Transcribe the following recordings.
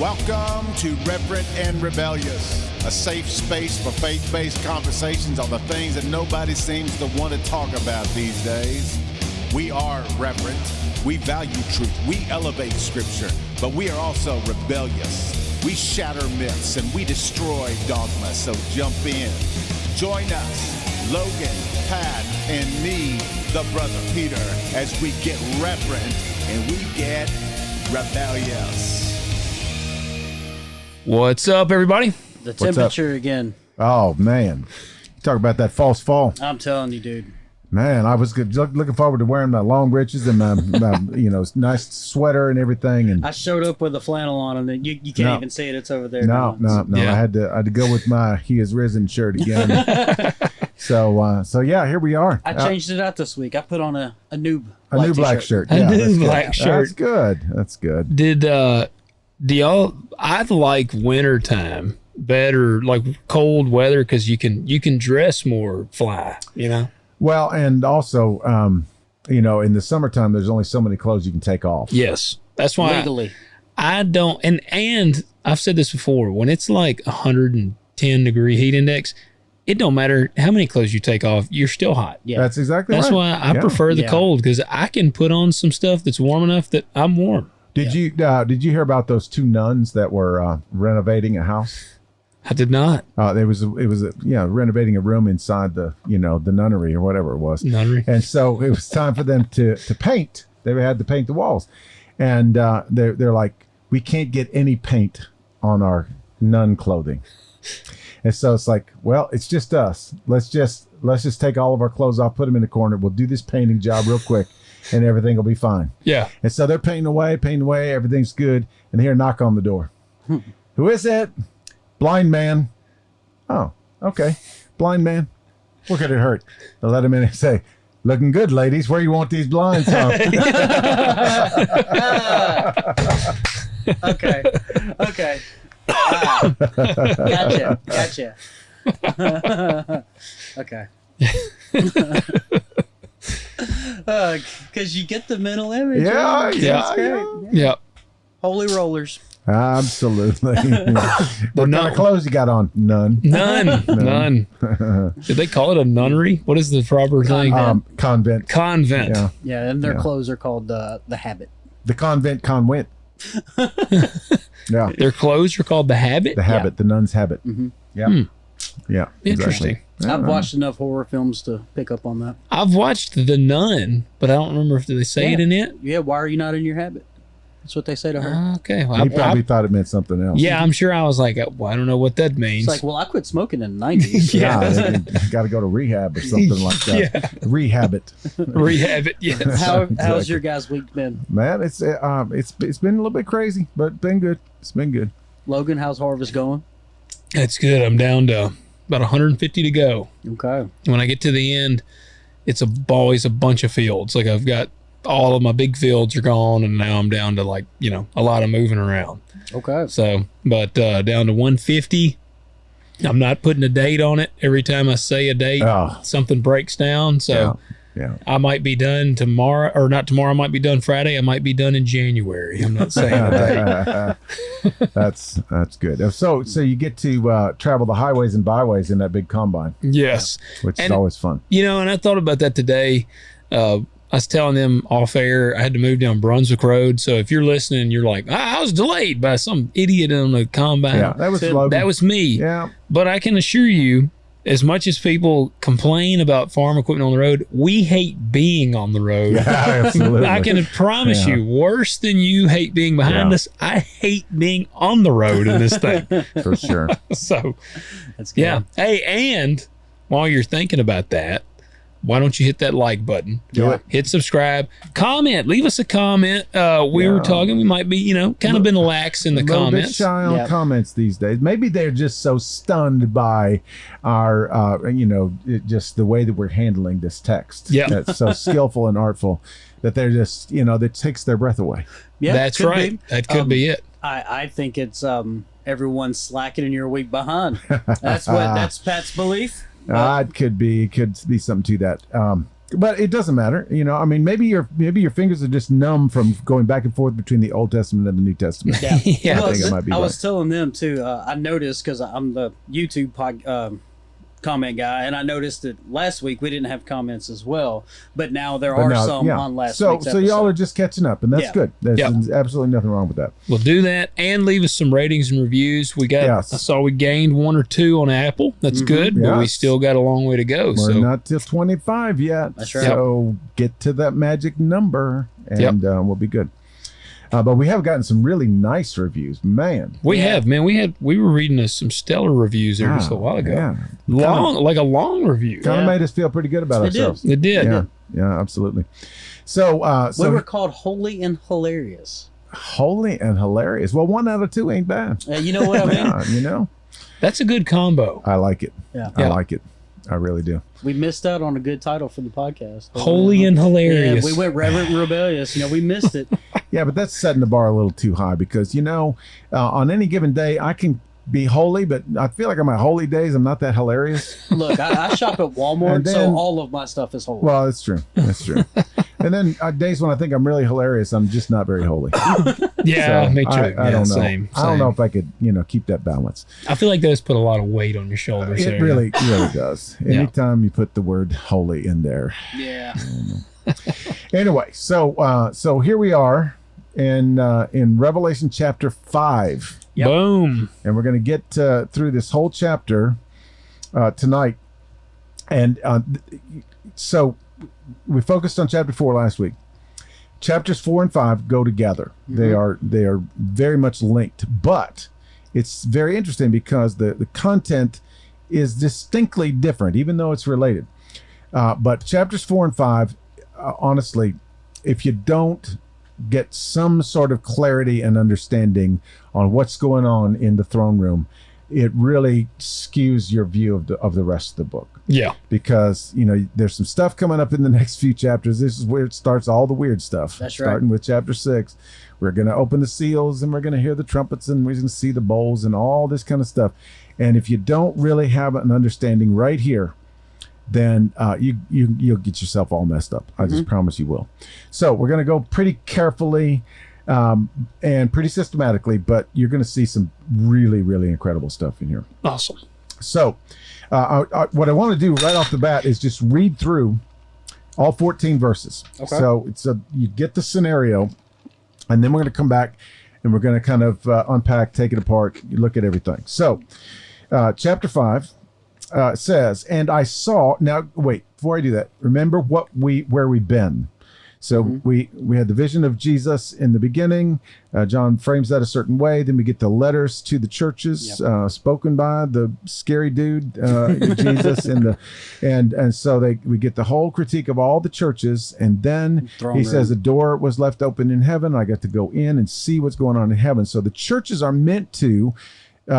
Welcome to Reverent and Rebellious, a safe space for faith-based conversations on the things that nobody seems to want to talk about these days. We are reverent, we value truth, we elevate scripture, but we are also rebellious. We shatter myths and we destroy dogma, so jump in. Join us, Logan, Pat, and me, the brother Peter, as we get reverent and we get rebellious. What's up, everybody? The temperature again. Oh, man. Talk about that false fall. I'm telling you, dude. Man, I was looking forward to wearing my long breeches and my nice sweater and everything. And I showed up with a flannel on, and you can't even see it. It's over there. No. Yeah. I had to go with my "He Has Risen" shirt again. So yeah, here we are. I changed it out this week. I put on a new black shirt. A Yeah, new that's good. black shirt. That's good. That's good. Do y'all? I like wintertime better, like cold weather, because you can dress more fly. Well, and also, in the summertime, there's only so many clothes you can take off. Yes, that's why legally. I don't. And I've said this before. When it's like 110 degree heat index, it don't matter how many clothes you take off. You're still hot. Yeah, That's exactly That's right. why I prefer the cold, because I can put on some stuff that's warm enough that I'm warm. Did you hear about those two nuns that were renovating a house? I did not. It was renovating a room inside the the nunnery or whatever it was. Nunnery. And so it was time for them to paint. They had to paint the walls, and they're like, we can't get any paint on our nun clothing. And so it's like, well, it's just us. Let's just take all of our clothes off, put them in the corner. We'll do this painting job real quick, and everything will be fine. Yeah. And so they're painting away, everything's good, and they hear a knock on the door. Who is it? Blind man. Oh, okay. Blind man. What could it hurt? They'll let him in and say, looking good, ladies. Where you want these blinds from? Okay. Gotcha. Okay. Because you get the mental image. Yeah. Holy rollers. Absolutely. What kind of clothes you got on? None. None. Did they call it a nunnery? What is the proper thing? Convent. Convent. Yeah, and their clothes are called the Habit. The convent. Yeah. Their clothes are called the Habit? The Habit. The nun's habit. Mm-hmm. Yeah. Yeah. Interesting. Exactly. I've watched enough horror films to pick up on that. I've watched The Nun, but I don't remember if they say it in it. Yeah, why are you not in your habit? That's what they say to her. Okay. Well, He probably thought it meant something else. yeah, I'm sure I was like, well, I don't know what that means. It's like, well, I quit smoking in the 90s. Yeah. Got to go to rehab or something like that. Yeah. Rehab it. Rehab it, yes. How's your guys' week been? Man, it's been a little bit crazy, but been good. It's been good. Logan, how's harvest going? That's good. I'm down to about 150 to go. Okay. When I get to the end, it's always a bunch of fields. Like I've got all of my big fields are gone, and now I'm down to a lot of moving around. Okay. So, but down to 150. I'm not putting a date on it. Every time I say a date, something breaks down. So Yeah. I might be done tomorrow, or not tomorrow. I might be done Friday. I might be done in January. I'm not saying a date. That's good. So you get to travel the highways and byways in that big combine. Yes. Which is always fun. And I thought about that today. I was telling them off air, I had to move down Brunswick Road. So if you're listening, you're like, I was delayed by some idiot on the combine. Yeah, that was Logan. That was me. Yeah. But I can assure you, as much as people complain about farm equipment on the road, we hate being on the road. Yeah, absolutely. I can promise you, worse than you hate being behind us, I hate being on the road in this thing. For sure. So, that's good. Yeah. Hey, and while you're thinking about that, why don't you hit that like button? Do it. Hit subscribe. Comment. Leave us a comment. We were talking. We might be, kind of been lax in the comments. A little bit shy on comments these days. Maybe they're just so stunned by our, just the way that we're handling this text. Yeah. That's so skillful and artful that they're just, that takes their breath away. Yeah, that's right. That could be it. I think it's everyone's slacking and you're a week behind. That's Pat's belief. It could be something to that. But it doesn't matter, I mean, maybe your fingers are just numb from going back and forth between the Old Testament and the New Testament. Yeah, Yeah. I think it might be I right. was telling them too. I noticed because I'm the YouTube comment guy, and I noticed that last week we didn't have comments as well, but now there are some on last week's So episode. y'all are just catching up, and that's Yeah. good. There's Yeah. absolutely nothing wrong with that. We'll do that and leave us some ratings and reviews. We got, Yes. I saw we gained 1 or 2 on Apple. That's good, but we Yes. still got a long way to go. We're So not till 25 yet. That's right. So get to that magic number, and we'll be good. But we have gotten some really nice reviews, man. we have, man. We were reading some stellar reviews there just a while ago. Yeah. Like a long review. Kind of made us feel pretty good about It did. ourselves. It did. Yeah, absolutely. So, we were called holy and hilarious. holy and hilarious. Well, 1 out of 2 ain't bad. You know what I mean? Yeah, That's a good combo. I like it. Yeah. I like it. I really do. We missed out on a good title for the podcast. Holy and hilarious. Yeah, we went reverent and rebellious. We missed it. Yeah, but that's setting the bar a little too high because, on any given day, I can be holy, but I feel like on my holy days, I'm not that hilarious. Look, I shop at Walmart, And then- so all of my stuff is holy. Well, that's true. That's true. And then days when I think I'm really hilarious, I'm just not very holy. Yeah, So me too. I don't know. Same. I don't know if I could, keep that balance. I feel like those put a lot of weight on your shoulders. It there. really does. Anytime you put the word holy in there. Yeah. Anyway, so here we are in Revelation chapter 5. Yep. Boom. And we're going to get through this whole chapter tonight. And so we focused on chapter 4 last week. Chapters 4 and 5 go together. Mm-hmm. They are very much linked, but it's very interesting because the content is distinctly different, even though it's related. But chapters 4 and 5, honestly, if you don't get some sort of clarity and understanding on what's going on in the throne room, it really skews your view of the rest of the book. Yeah. Because there's some stuff coming up in the next few chapters. This is where it starts, all the weird stuff. That's right. Starting with chapter 6, we're going to open the seals and we're going to hear the trumpets and we're going to see the bowls and all this kind of stuff. And if you don't really have an understanding right here, then you'll get yourself all messed up. I just promise you will. So we're going to go pretty carefully and pretty systematically, but you're going to see some really, really incredible stuff in here. Awesome. So what I want to do right off the bat is just read through all 14 verses. Okay. So you get the scenario, and then we're going to come back and we're going to kind of unpack, take it apart, look at everything. So chapter 5 says, and I saw, now wait, before I do that, remember where we've been. So we had the vision of Jesus in the beginning. John frames that a certain way. Then we get the letters to the churches spoken by the scary dude, Jesus, and so we get the whole critique of all the churches. And then he says the door was left open in heaven. I got to go in and see what's going on in heaven. So the churches are meant to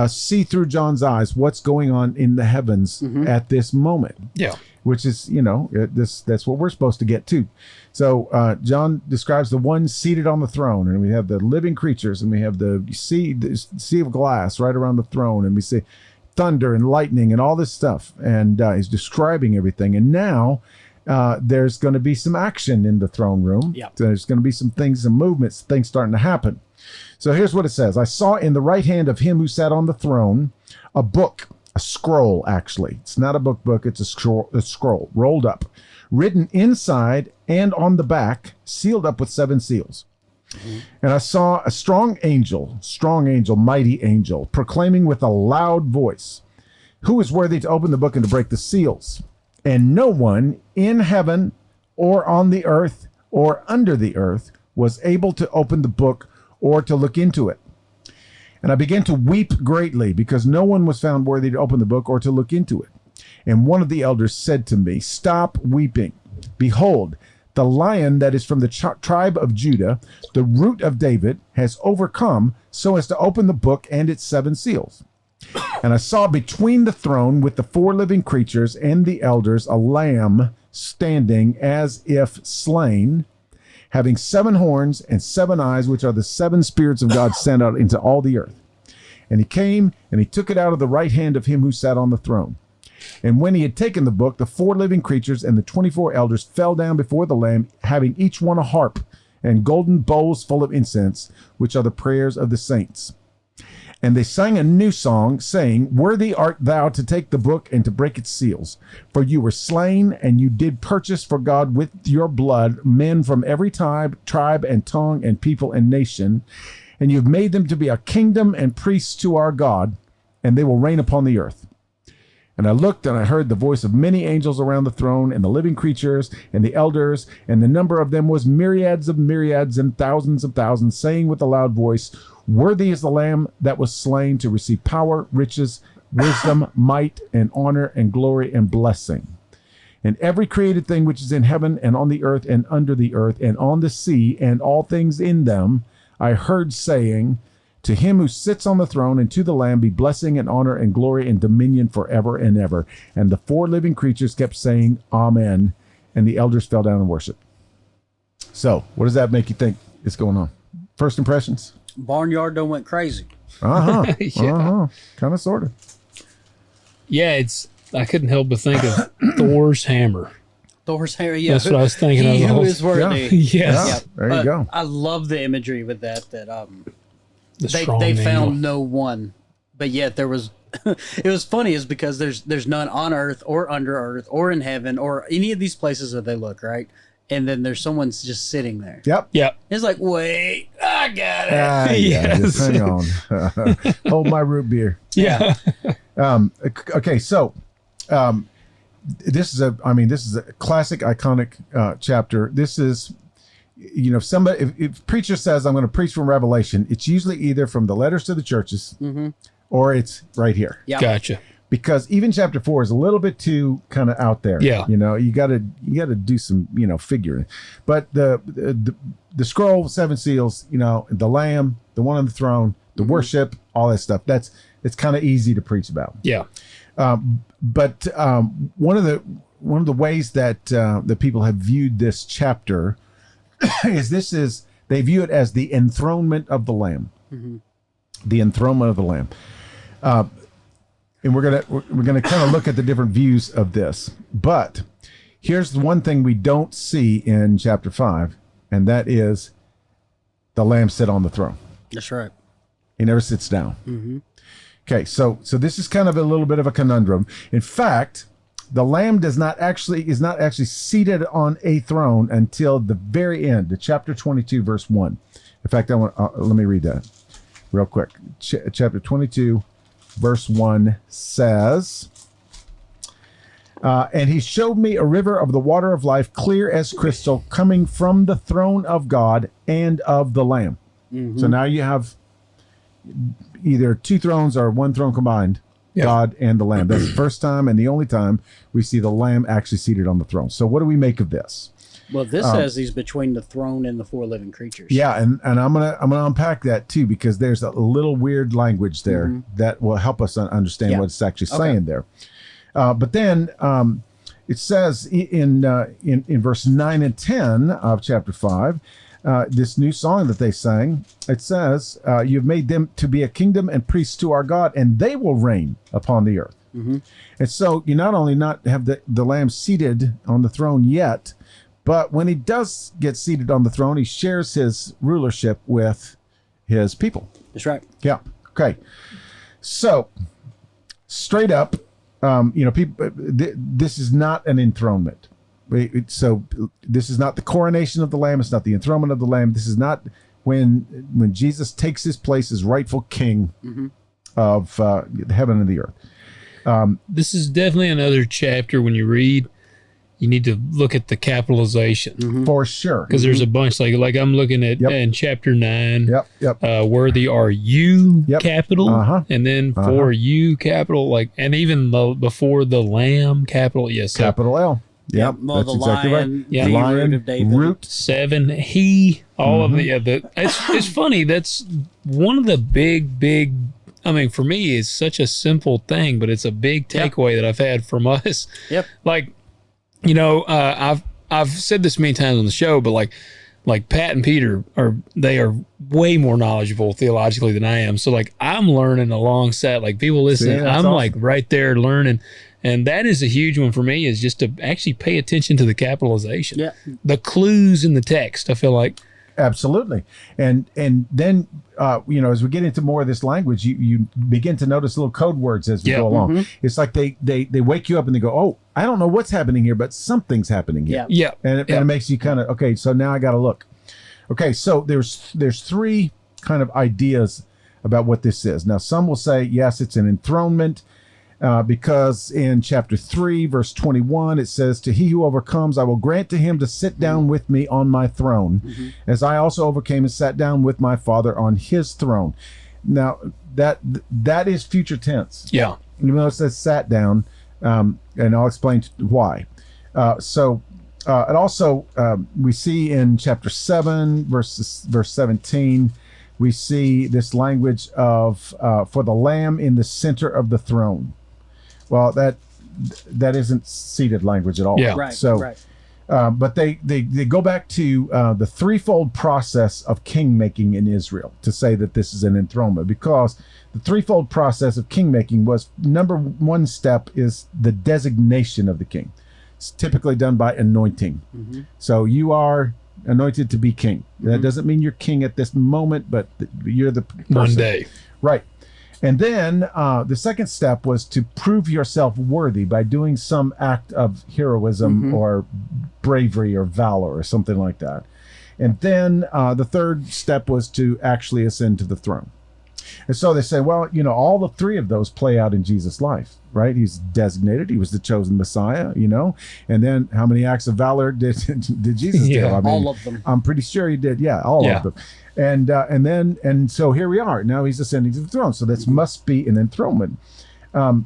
see through John's eyes what's going on in the heavens at this moment. Yeah. Which is, that's what we're supposed to get to. So John describes the one seated on the throne, and we have the living creatures, and we have the sea of glass right around the throne, and we see thunder and lightning and all this stuff. And he's describing everything. And now there's going to be some action in the throne room. Yep. So there's going to be some things, some movements, things starting to happen. So here's what it says. I saw in the right hand of him who sat on the throne a book, a scroll, actually. It's not a book, it's a scroll rolled up, written inside and on the back, sealed up with 7 seals. And I saw a strong angel, mighty angel, proclaiming with a loud voice, who is worthy to open the book and to break the seals? And no one in heaven or on the earth or under the earth was able to open the book or to look into it. And I began to weep greatly because no one was found worthy to open the book or to look into it. And one of the elders said to me, stop weeping. Behold, the Lion that is from the tribe of Judah, the root of David, has overcome so as to open the book and its 7 seals. And I saw between the throne with the 4 living creatures and the elders a lamb standing as if slain, having 7 horns and 7 eyes, which are the 7 spirits of God sent out into all the earth. And he came and he took it out of the right hand of him who sat on the throne. And when he had taken the book, the 4 living creatures and the 24 elders fell down before the Lamb, having each one a harp and golden bowls full of incense, which are the prayers of the saints. And they sang a new song, saying, Worthy art thou to take the book and to break its seals. For you were slain, and you did purchase for God with your blood men from every tribe and tongue and people and nation. And you've made them to be a kingdom and priests to our God, and they will reign upon the earth. And I looked, and I heard the voice of many angels around the throne, and the living creatures, and the elders, and the number of them was myriads of myriads and thousands of thousands, saying with a loud voice, Worthy is the Lamb that was slain to receive power, riches, wisdom, might, and honor, and glory, and blessing. And every created thing which is in heaven, and on the earth, and under the earth, and on the sea, and all things in them, I heard saying, To him who sits on the throne and to the Lamb be blessing and honor and glory and dominion forever and ever. And the 4 living creatures kept saying, Amen. And the elders fell down and worshiped. So, what does that make you think is going on? First impressions? Barnyard done went crazy. Yeah. Kind of, sort of. Yeah, I couldn't help but think of Thor's hammer. Thor's hammer, yeah. That's what I was thinking He of. who is worthy. Yes. Yeah, there you go. I love the imagery with that they strong found angel. no one, but yet there was. It was funny is because there's none on earth or under earth or in heaven or any of these places that they look, right? And then there's someone's just sitting there. Yep. It's like, wait, I got it. Yeah, just hang on. Hold my root beer. Yeah. Okay, so this is a classic, iconic chapter. This is, if preacher says I'm going to preach from Revelation, it's usually either from the letters to the churches or it's right here. Yeah, Gotcha. Because even chapter 4 is a little bit too kind of out there. Yeah. You gotta do some, figuring. But the scroll, 7 seals, the Lamb, the one on the throne, the worship, all that stuff. It's kind of easy to preach about. Yeah. But one of the ways that the people have viewed this chapter is they view it as the enthronement of the Lamb. The enthronement of the Lamb. And we're gonna kind of look at the different views of this. But here's the one thing we don't see in chapter 5, and that is the Lamb sit on the throne. that's right. He never sits down. Okay, so this is kind of a little bit of a conundrum. In fact, the Lamb is not actually seated on a throne until the very end, the chapter 22, verse 1. In fact, let me read that real quick. Chapter 22. Verse 1 says, and he showed me a river of the water of life, clear as crystal, coming from the throne of God and of the Lamb. So now you have either 2 thrones or 1 throne combined, God and the Lamb. That's the first time and the only time we see the Lamb actually seated on the throne. So what do we make of this? Well, this says he's between the throne and the 4 living creatures. Yeah, and I'm gonna unpack that too, because there's a little weird language there that will help us understand what it's actually saying there. But then it says in verse 9 and 10 of chapter 5, this new song that they sang, it says, "You've made them to be a kingdom and priests to our God, and they will reign upon the earth." And so you not only not have the Lamb seated on the throne yet, but when he does get seated on the throne, he shares his rulership with his people. That's right. Yeah. Okay. So, straight up, people. This is not an enthronement. So, this is not the coronation of the Lamb. It's not the enthronement of the Lamb. This is not when Jesus takes his place as rightful king of heaven and the earth. This is definitely another chapter when you read. You need to look at the capitalization For sure. because there's a bunch like I'm looking at in chapter 9. Yep. Worthy are you capital, and then for you capital, and even before the Lamb capital. Yes, Capital L. Yep. Well, that's the exactly lion, right. the root of David. Root. 7 he all of it. It's funny. That's one of the big. I mean, for me, it's such a simple thing, but it's a big takeaway that I've had from us. Yep. I've said this many times on the show, but like Pat and Peter are way more knowledgeable theologically than I am. So like I'm learning alongside like people listening. I'm awesome. like right there learning. And that is a huge one for me, is just to actually pay attention to the capitalization. Yeah. The clues in the text, I feel like. Absolutely. And then, as we get into more of this language, you begin to notice little code words as we go along. Mm-hmm. It's like they wake you up and they go, oh, I don't know what's happening here, but something's happening here. Yeah. And it makes you kind of, okay, so now I got to look. Okay, so there's three kind of ideas about what this is. Now, some will say, yes, it's an enthronement. Because in chapter 3, verse 21, it says, to he who overcomes, I will grant to him to sit down with me on my throne, as I also overcame and sat down with my Father on his throne. Now, that is future tense. Yeah. Even though it says sat down, and I'll explain why. And also, we see in chapter 7, verse 17, we see this language of for the Lamb in the center of the throne. Well, that isn't seated language at all. Yeah. Right. So, right. But they go back to the threefold process of king making in Israel to say that this is an enthronement, because the threefold process of king making was, number one step is the designation of the king. It's typically done by anointing. Mm-hmm. So you are anointed to be king. That doesn't mean you're king at this moment, but you're the person. One day. Right. And then the second step was to prove yourself worthy by doing some act of heroism or bravery or valor or something like that. And then the third step was to actually ascend to the throne. And so they say, well, all the three of those play out in Jesus' life, right? He's designated. He was the chosen Messiah, And then how many acts of valor did Jesus do? I mean, all of them. I'm pretty sure he did. Yeah, all of them. And so here we are. Now he's ascending to the throne. So this must be an enthronement. But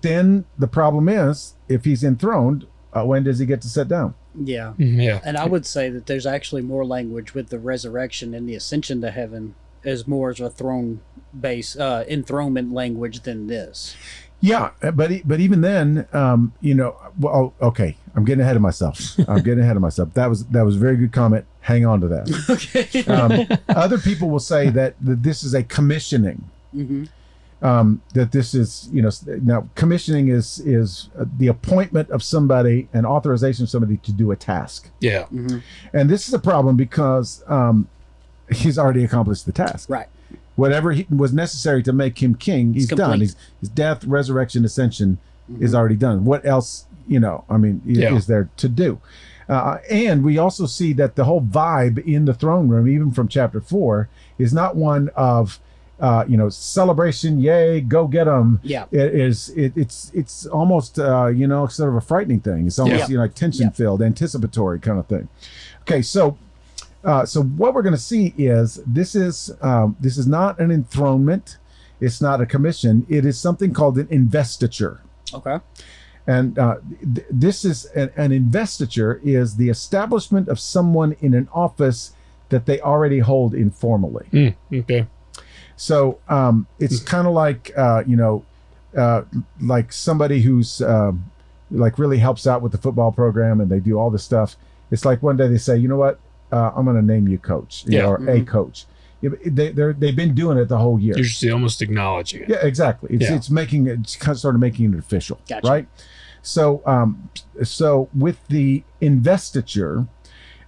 then the problem is, if he's enthroned, when does he get to sit down? Yeah. Yeah. And I would say that there's actually more language with the resurrection and the ascension to heaven as more as a throne base enthronement language than this. Yeah, but even then, well, okay, I'm getting ahead of myself. That was a very good comment. Hang on to that. Okay. Other people will say that this is a commissioning. Mm-hmm. That this is, now commissioning is the appointment of somebody, an authorization of somebody to do a task. Yeah. Mm-hmm. And this is a problem because he's already accomplished the task. Right. Whatever was necessary to make him king, he's done. His death, resurrection, ascension is already done. What else, is there to do? And we also see that the whole vibe in the throne room, even from chapter 4, is not one of celebration, yay, go get them. Yeah. It's almost sort of a frightening thing. It's almost like tension filled, anticipatory kind of thing. Okay, so what we're going to see is this is not an enthronement. It's not a commission. It is something called an investiture. Okay. And this is an investiture is the establishment of someone in an office that they already hold informally. Okay. So it's kind of like like somebody who's like really helps out with the football program and they do all this stuff. It's like one day they say, you know what, I'm going to name you coach, or a coach. They've been doing it the whole year. You're just almost acknowledging it. Yeah, exactly. It's making it sort of making it official, gotcha. Right? So with the investiture,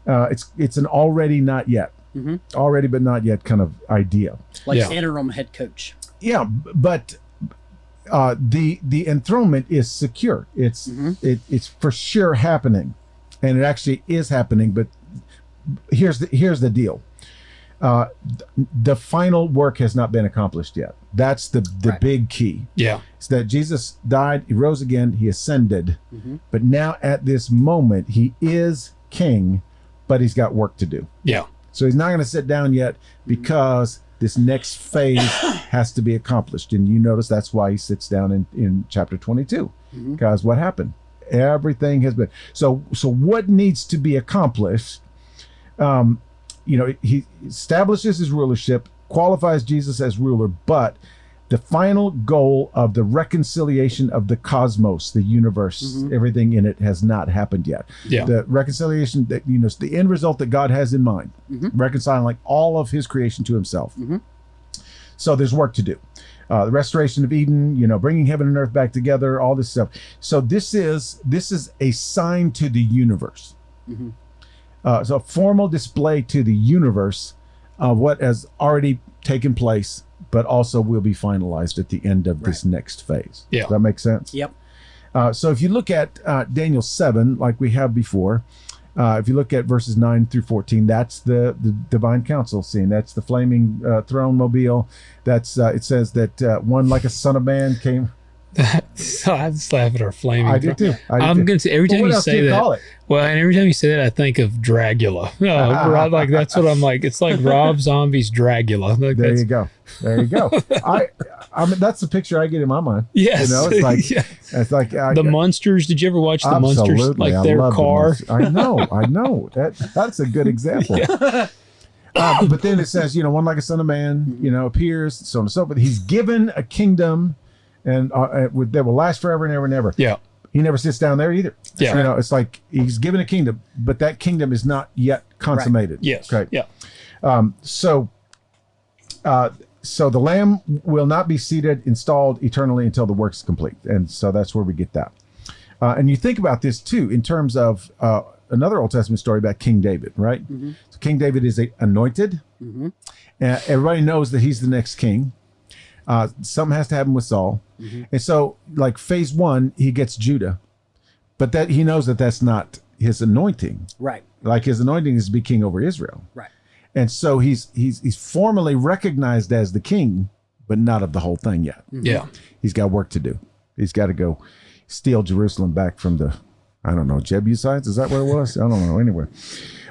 it's an already not yet. Mm-hmm. Already but not yet kind of idea. Like interim head coach. Yeah, but the enthronement is secure. It's it's for sure happening, and it actually is happening. But here's the deal. The final work has not been accomplished yet. That's the right. big key. Yeah, it's that Jesus died, he rose again, he ascended, but now at this moment he is king, but he's got work to do. Yeah. So he's not going to sit down yet because this next phase has to be accomplished. And you notice that's why he sits down in chapter 22. Because what happened? Everything has been. So what needs to be accomplished? He establishes his rulership, qualifies Jesus as ruler, but the final goal of the reconciliation of the cosmos, the universe, everything in it has not happened yet. Yeah. The reconciliation that, the end result that God has in mind, reconciling like all of his creation to himself. So there's work to do. The restoration of Eden, bringing heaven and earth back together, all this stuff. So this is a sign to the universe. So a formal display to the universe of what has already taken place, but also will be finalized at the end of this next phase. Yeah. Does that make sense? Yep. So if you look at Daniel 7, like we have before, if you look at verses 9 through 14, that's the divine council scene. That's the flaming throne mobile. That's it says that one like a son of man came. So I just laugh at our flaming. I did too. I'm going to say every time you say that. Well, and every time you say that, I think of Dragula. Like that's what I'm like. It's like Rob Zombie's Dragula. Like there you go. I mean, that's the picture I get in my mind. Yes. It's like it's like the Munsters. Did you ever watch the absolutely. Munsters? Like I their love car. I know. That's a good example. But then it says, one like a son of man, appears, so on and so forth. He's given a kingdom, and that will last forever and ever and ever. Yeah. He never sits down there either. Yeah. It's like he's given a kingdom, but that kingdom is not yet consummated. Right. Yes. Okay. Yeah. So the Lamb will not be seated, installed eternally until the work is complete. And so that's where we get that. And you think about this too, in terms of another Old Testament story about King David, right? So King David is anointed. Everybody knows that he's the next king. Something has to happen with Saul. And so like phase 1, he gets Judah, but that he knows that that's not his anointing. Right. Like his anointing is to be king over Israel. Right. And so he's formally recognized as the king, but not of the whole thing yet. Yeah. He's got work to do. He's got to go steal Jerusalem back from the, I don't know, Jebusites? Is that what it was? I don't know. Anyway.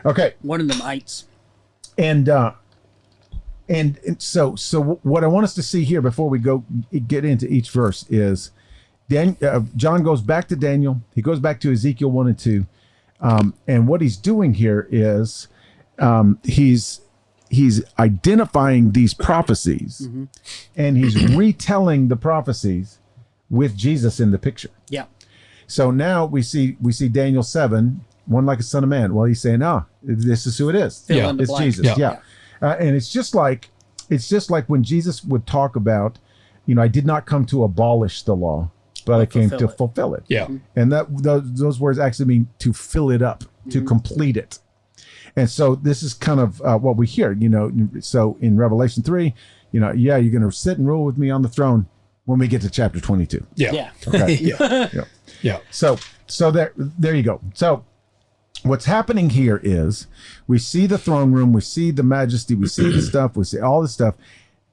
Okay. One of them ites. And so what I want us to see here before we get into each verse is John goes back to Daniel. He goes back to Ezekiel 1 and 2. And what he's doing here is he's identifying these prophecies and he's retelling the prophecies with Jesus in the picture. Yeah. So now we see Daniel 7, one like a son of man. Well, he's saying, this is who it is. It's Jesus. Yeah. And it's just like when Jesus would talk about, I did not come to abolish the law, but I came to fulfill it. Yeah. And those words actually mean to fill it up, to complete it. And so this is kind of what we hear, So in Revelation 3, you're going to sit and rule with me on the throne when we get to chapter 22. Yeah. Okay. Yeah. So there you go. So what's happening here is we see the throne room, we see the majesty, we see the stuff, we see all the stuff.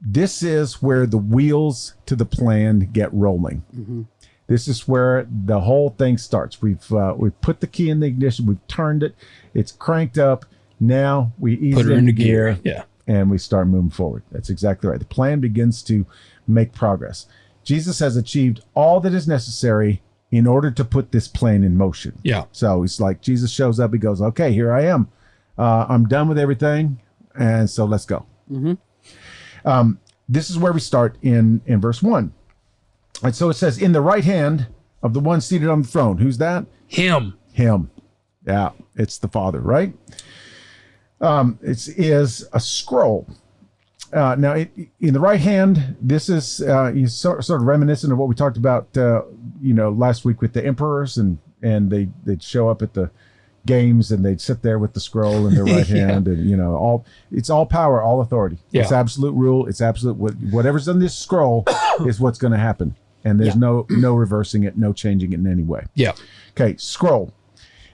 This is where the wheels to the plan get rolling. This is where the whole thing starts. We've put the key in the ignition. We've turned it. It's cranked up. Now we ease it into gear. Yeah. And we start moving forward. That's exactly right. The plan begins to make progress. Jesus has achieved all that is necessary in order to put this plan in motion. Yeah. So it's like Jesus shows up. He goes, okay, here I am. I'm done with everything. And so let's go. This is where we start in verse 1. And so it says, in the right hand of the one seated on the throne. Who's that? Him. Yeah, it's the Father, right? It is a scroll. Now, in the right hand, this is sort of reminiscent of what we talked about, last week with the emperors, and they'd show up at the games and they'd sit there with the scroll in their right hand, and it's all power, all authority. Yeah. It's absolute rule. It's absolute whatever's in this scroll is what's going to happen. And there's no reversing it, no changing it in any way. Yeah. Okay, scroll.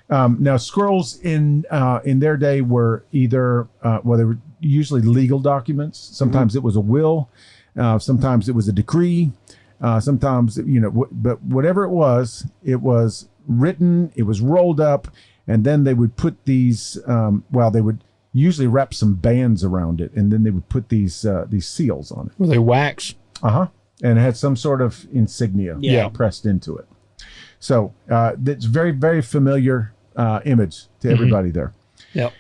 Now, scrolls in their day were either, they were usually legal documents. Sometimes it was a will. Sometimes it was a decree. Sometimes, but whatever it was written, it was rolled up, and then they would put these, they would usually wrap some bands around it, and then they would put these seals on it. Were they wax? And it had some sort of insignia pressed into it. So it's very, very familiar image to everybody there. Yep.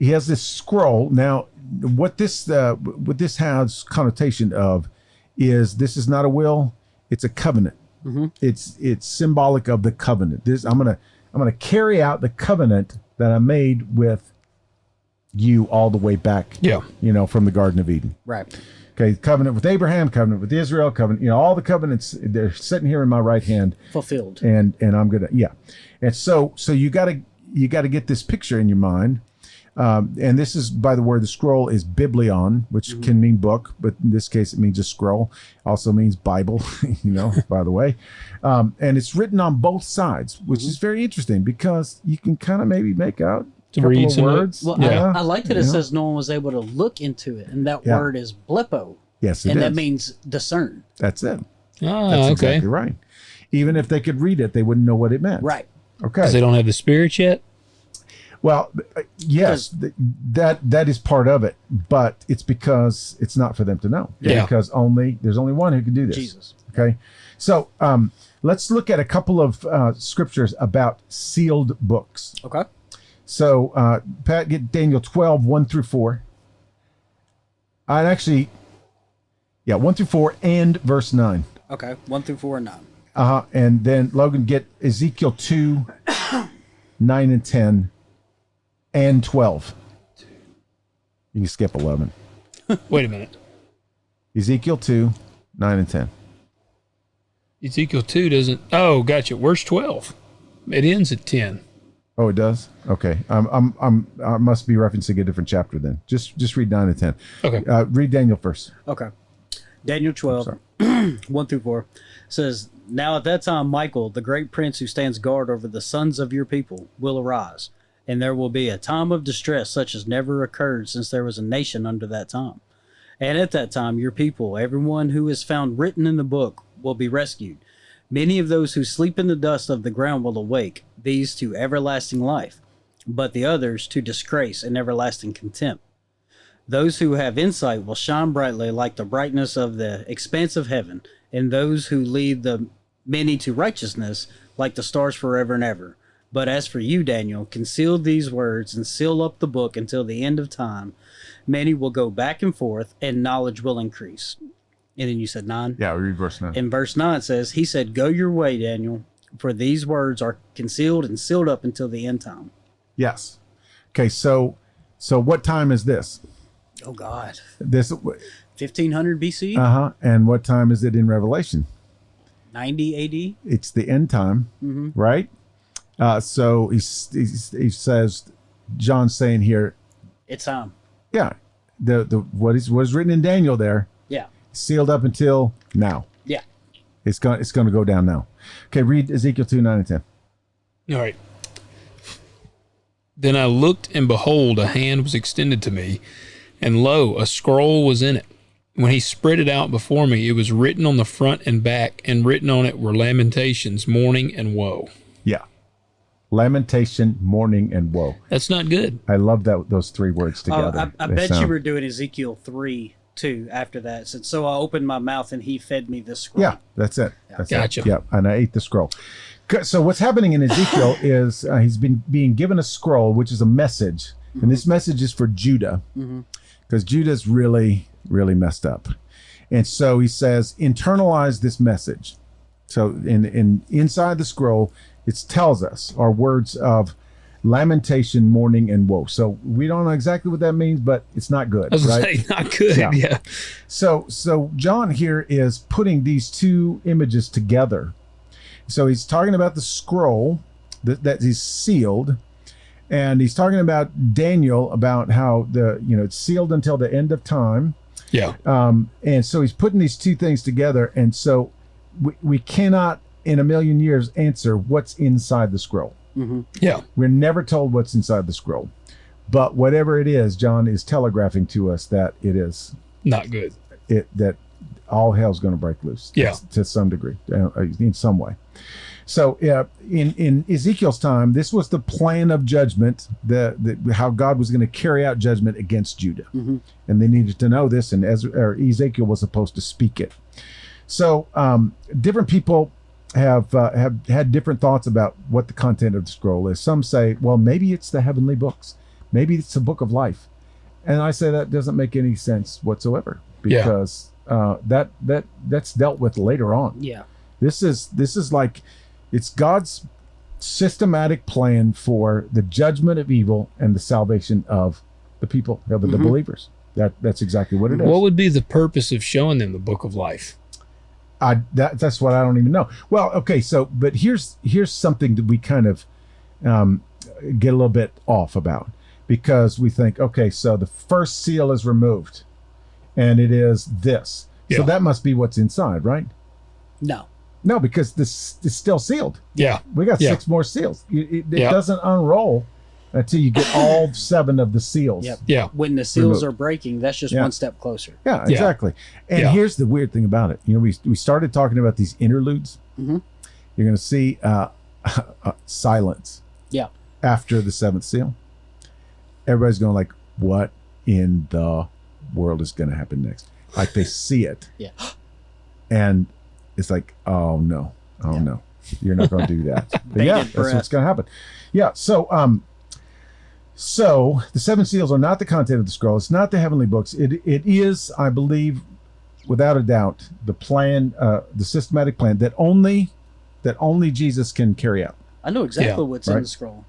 he has this scroll. Now, what this has connotation of is this is not a will; it's a covenant. Mm-hmm. It's symbolic of the covenant. I'm gonna carry out the covenant that I made with you all the way back. Yeah, from the Garden of Eden. Right. Okay, covenant with Abraham, covenant with Israel, covenant. All the covenants, they're sitting here in my right hand, fulfilled. And I'm gonna and so you gotta get this picture in your mind. And this is, by the word, the scroll is biblion, which can mean book, but in this case it means a scroll. Also means Bible, by the way. And it's written on both sides, which is very interesting because you can kind of maybe make out a couple of words. Well, I like that it says no one was able to look into it, and that word is blepo. Yes, it and is. that means discern. That's it. Oh, That's okay. exactly right. Even if they could read it, they wouldn't know what it meant. Right. Okay. Because they don't have the spirits yet? Well, yes, that is part of it, but it's because it's not for them to know. Yeah. Because there's only one who can do this. Jesus. Okay. So let's look at a couple of scriptures about sealed books. Okay. So Pat, get Daniel 12, 1 through 4. I'd actually, 1 through 4 and verse 9. Okay, 1 through 4 and 9. And then Logan, get Ezekiel 2, 9 and 10. And 12. You can skip 11. Wait a minute. Ezekiel 2, 9 and 10. Ezekiel 2 doesn't... Oh, gotcha. Where's 12? It ends at 10. Oh, it does? Okay. I must be referencing a different chapter then. Just read 9 and 10. Okay. Read Daniel first. Okay. Daniel 12, 1 through 4 says, Now at that time Michael, the great prince who stands guard over the sons of your people, will arise. And there will be a time of distress such as never occurred since there was a nation under that time. And at that time, your people, everyone who is found written in the book, will be rescued. Many of those who sleep in the dust of the ground will awake, these to everlasting life, but the others to disgrace and everlasting contempt. Those who have insight will shine brightly like the brightness of the expanse of heaven, and those who lead the many to righteousness like the stars forever and ever. But as for you, Daniel, conceal these words and seal up the book until the end of time. Many will go back and forth, and knowledge will increase. And then you said 9? Yeah, read verse 9. In verse 9 it says, He said, Go your way, Daniel, for these words are concealed and sealed up until the end time. Yes. Okay, so what time is this? Oh, God. This 1500 BC? And what time is it in Revelation? 90 AD? It's the end time, right? So he says, John's saying here, It's time. yeah, the what is written in Daniel there, Yeah. sealed up until now. Yeah. It's going to go down now. Okay, read Ezekiel 2, 9 and 10. All right. Then I looked, and behold, a hand was extended to me, and lo, a scroll was in it. When he spread it out before me, it was written on the front and back, and written on it were lamentations, mourning, and woe. Yeah. Lamentation, mourning, and woe. That's not good. I love those three words together. I bet you were doing Ezekiel 3 too after that. It said, So I opened my mouth and he fed me this scroll. Yeah, that's it. That's Gotcha. it. Yeah, and I ate the scroll. So what's happening in Ezekiel is he's being given a scroll, which is a message. And this message is for Judah, because Judah's really, really messed up. And so he says, internalize this message. So inside the scroll, it tells us our words of lamentation, mourning, and woe. So we don't know exactly what that means, but it's not good. I was right? going to say, not good. Yeah. So John here is putting these two images together. So he's talking about the scroll that is sealed, and he's talking about Daniel, about how it's sealed until the end of time. Yeah. And so he's putting these two things together, and so we cannot in a million years answer what's inside the scroll. Yeah. We're never told what's inside the scroll, but whatever it is, John is telegraphing to us that it is not good. That all hell's going to break loose. Yeah. To some degree, in some way. So in Ezekiel's time, this was the plan of judgment, how God was going to carry out judgment against Judah. And they needed to know this, and Ezekiel was supposed to speak it. So different people have had different thoughts about what the content of the scroll is. Some say, well, maybe it's the heavenly books. maybe it's the book of life. And I say that doesn't make any sense whatsoever, because that's dealt with later on. Yeah. This is like, it's God's systematic plan for the judgment of evil and the salvation of the people, of the believers. That's exactly what it is. What would be the purpose of showing them the book of life? That's what I don't even know. Well, okay, so but here's something that we kind of get a little bit off about, because we think, okay, so the first seal is removed, and it is this. Yeah. So that must be what's inside, right? No, because this is still sealed. Yeah. We got 6 more seals. It doesn't unroll until you get all 7 of the seals. Yep. Yeah. When the seals are breaking, that's just one step closer. Yeah, exactly. And here's the weird thing about it. You know, we started talking about these interludes. You're going to see silence. Yeah. After the 7th seal. Everybody's going like, what in the world is going to happen next? Like, they see it. Yeah. And it's like, oh no, you're not going to do that. But yeah, that's what's going to happen. Yeah. So the 7 seals are not the content of the scroll. It's not the heavenly books. It is, I believe, without a doubt, the plan, the systematic plan that only Jesus can carry out. I know exactly what's in the scroll.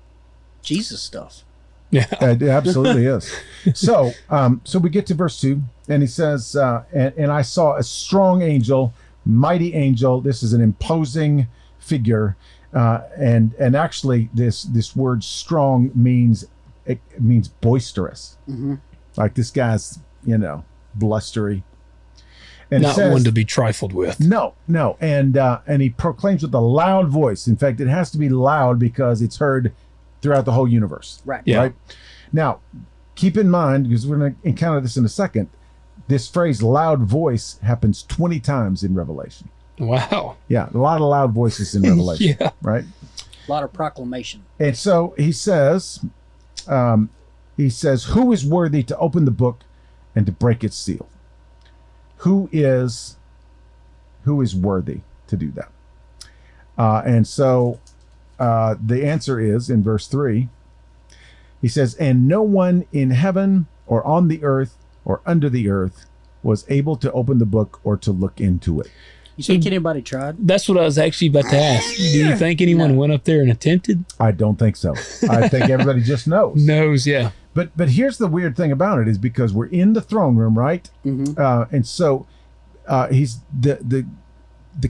Jesus stuff. Yeah. It absolutely is. So we get to verse 2, and he says, and I saw a strong angel, mighty angel. This is an imposing figure, and actually this word strong means boisterous. Like, this guy's blustery, and not one to be trifled with. No, and he proclaims with a loud voice. In fact, it has to be loud because it's heard throughout the whole universe. Right. Yeah. Right. Now, keep in mind, because we're going to encounter this in a second, this phrase "loud voice" happens 20 times in Revelation. Wow. Yeah, a lot of loud voices in Revelation. Yeah. Right. A lot of proclamation. And so he says, "Who is worthy to open the book and to break its seal?" Who is worthy to do that? And so the answer is in verse 3. He says, "And no one in heaven or on the earth or under the earth was able to open the book or to look into it." You think anybody tried? That's what I was actually about to ask. Do you think anyone went up there and attempted? I don't think so. I think everybody just knows. Yeah. But here's the weird thing about it, is because we're in the throne room, right? And so he's the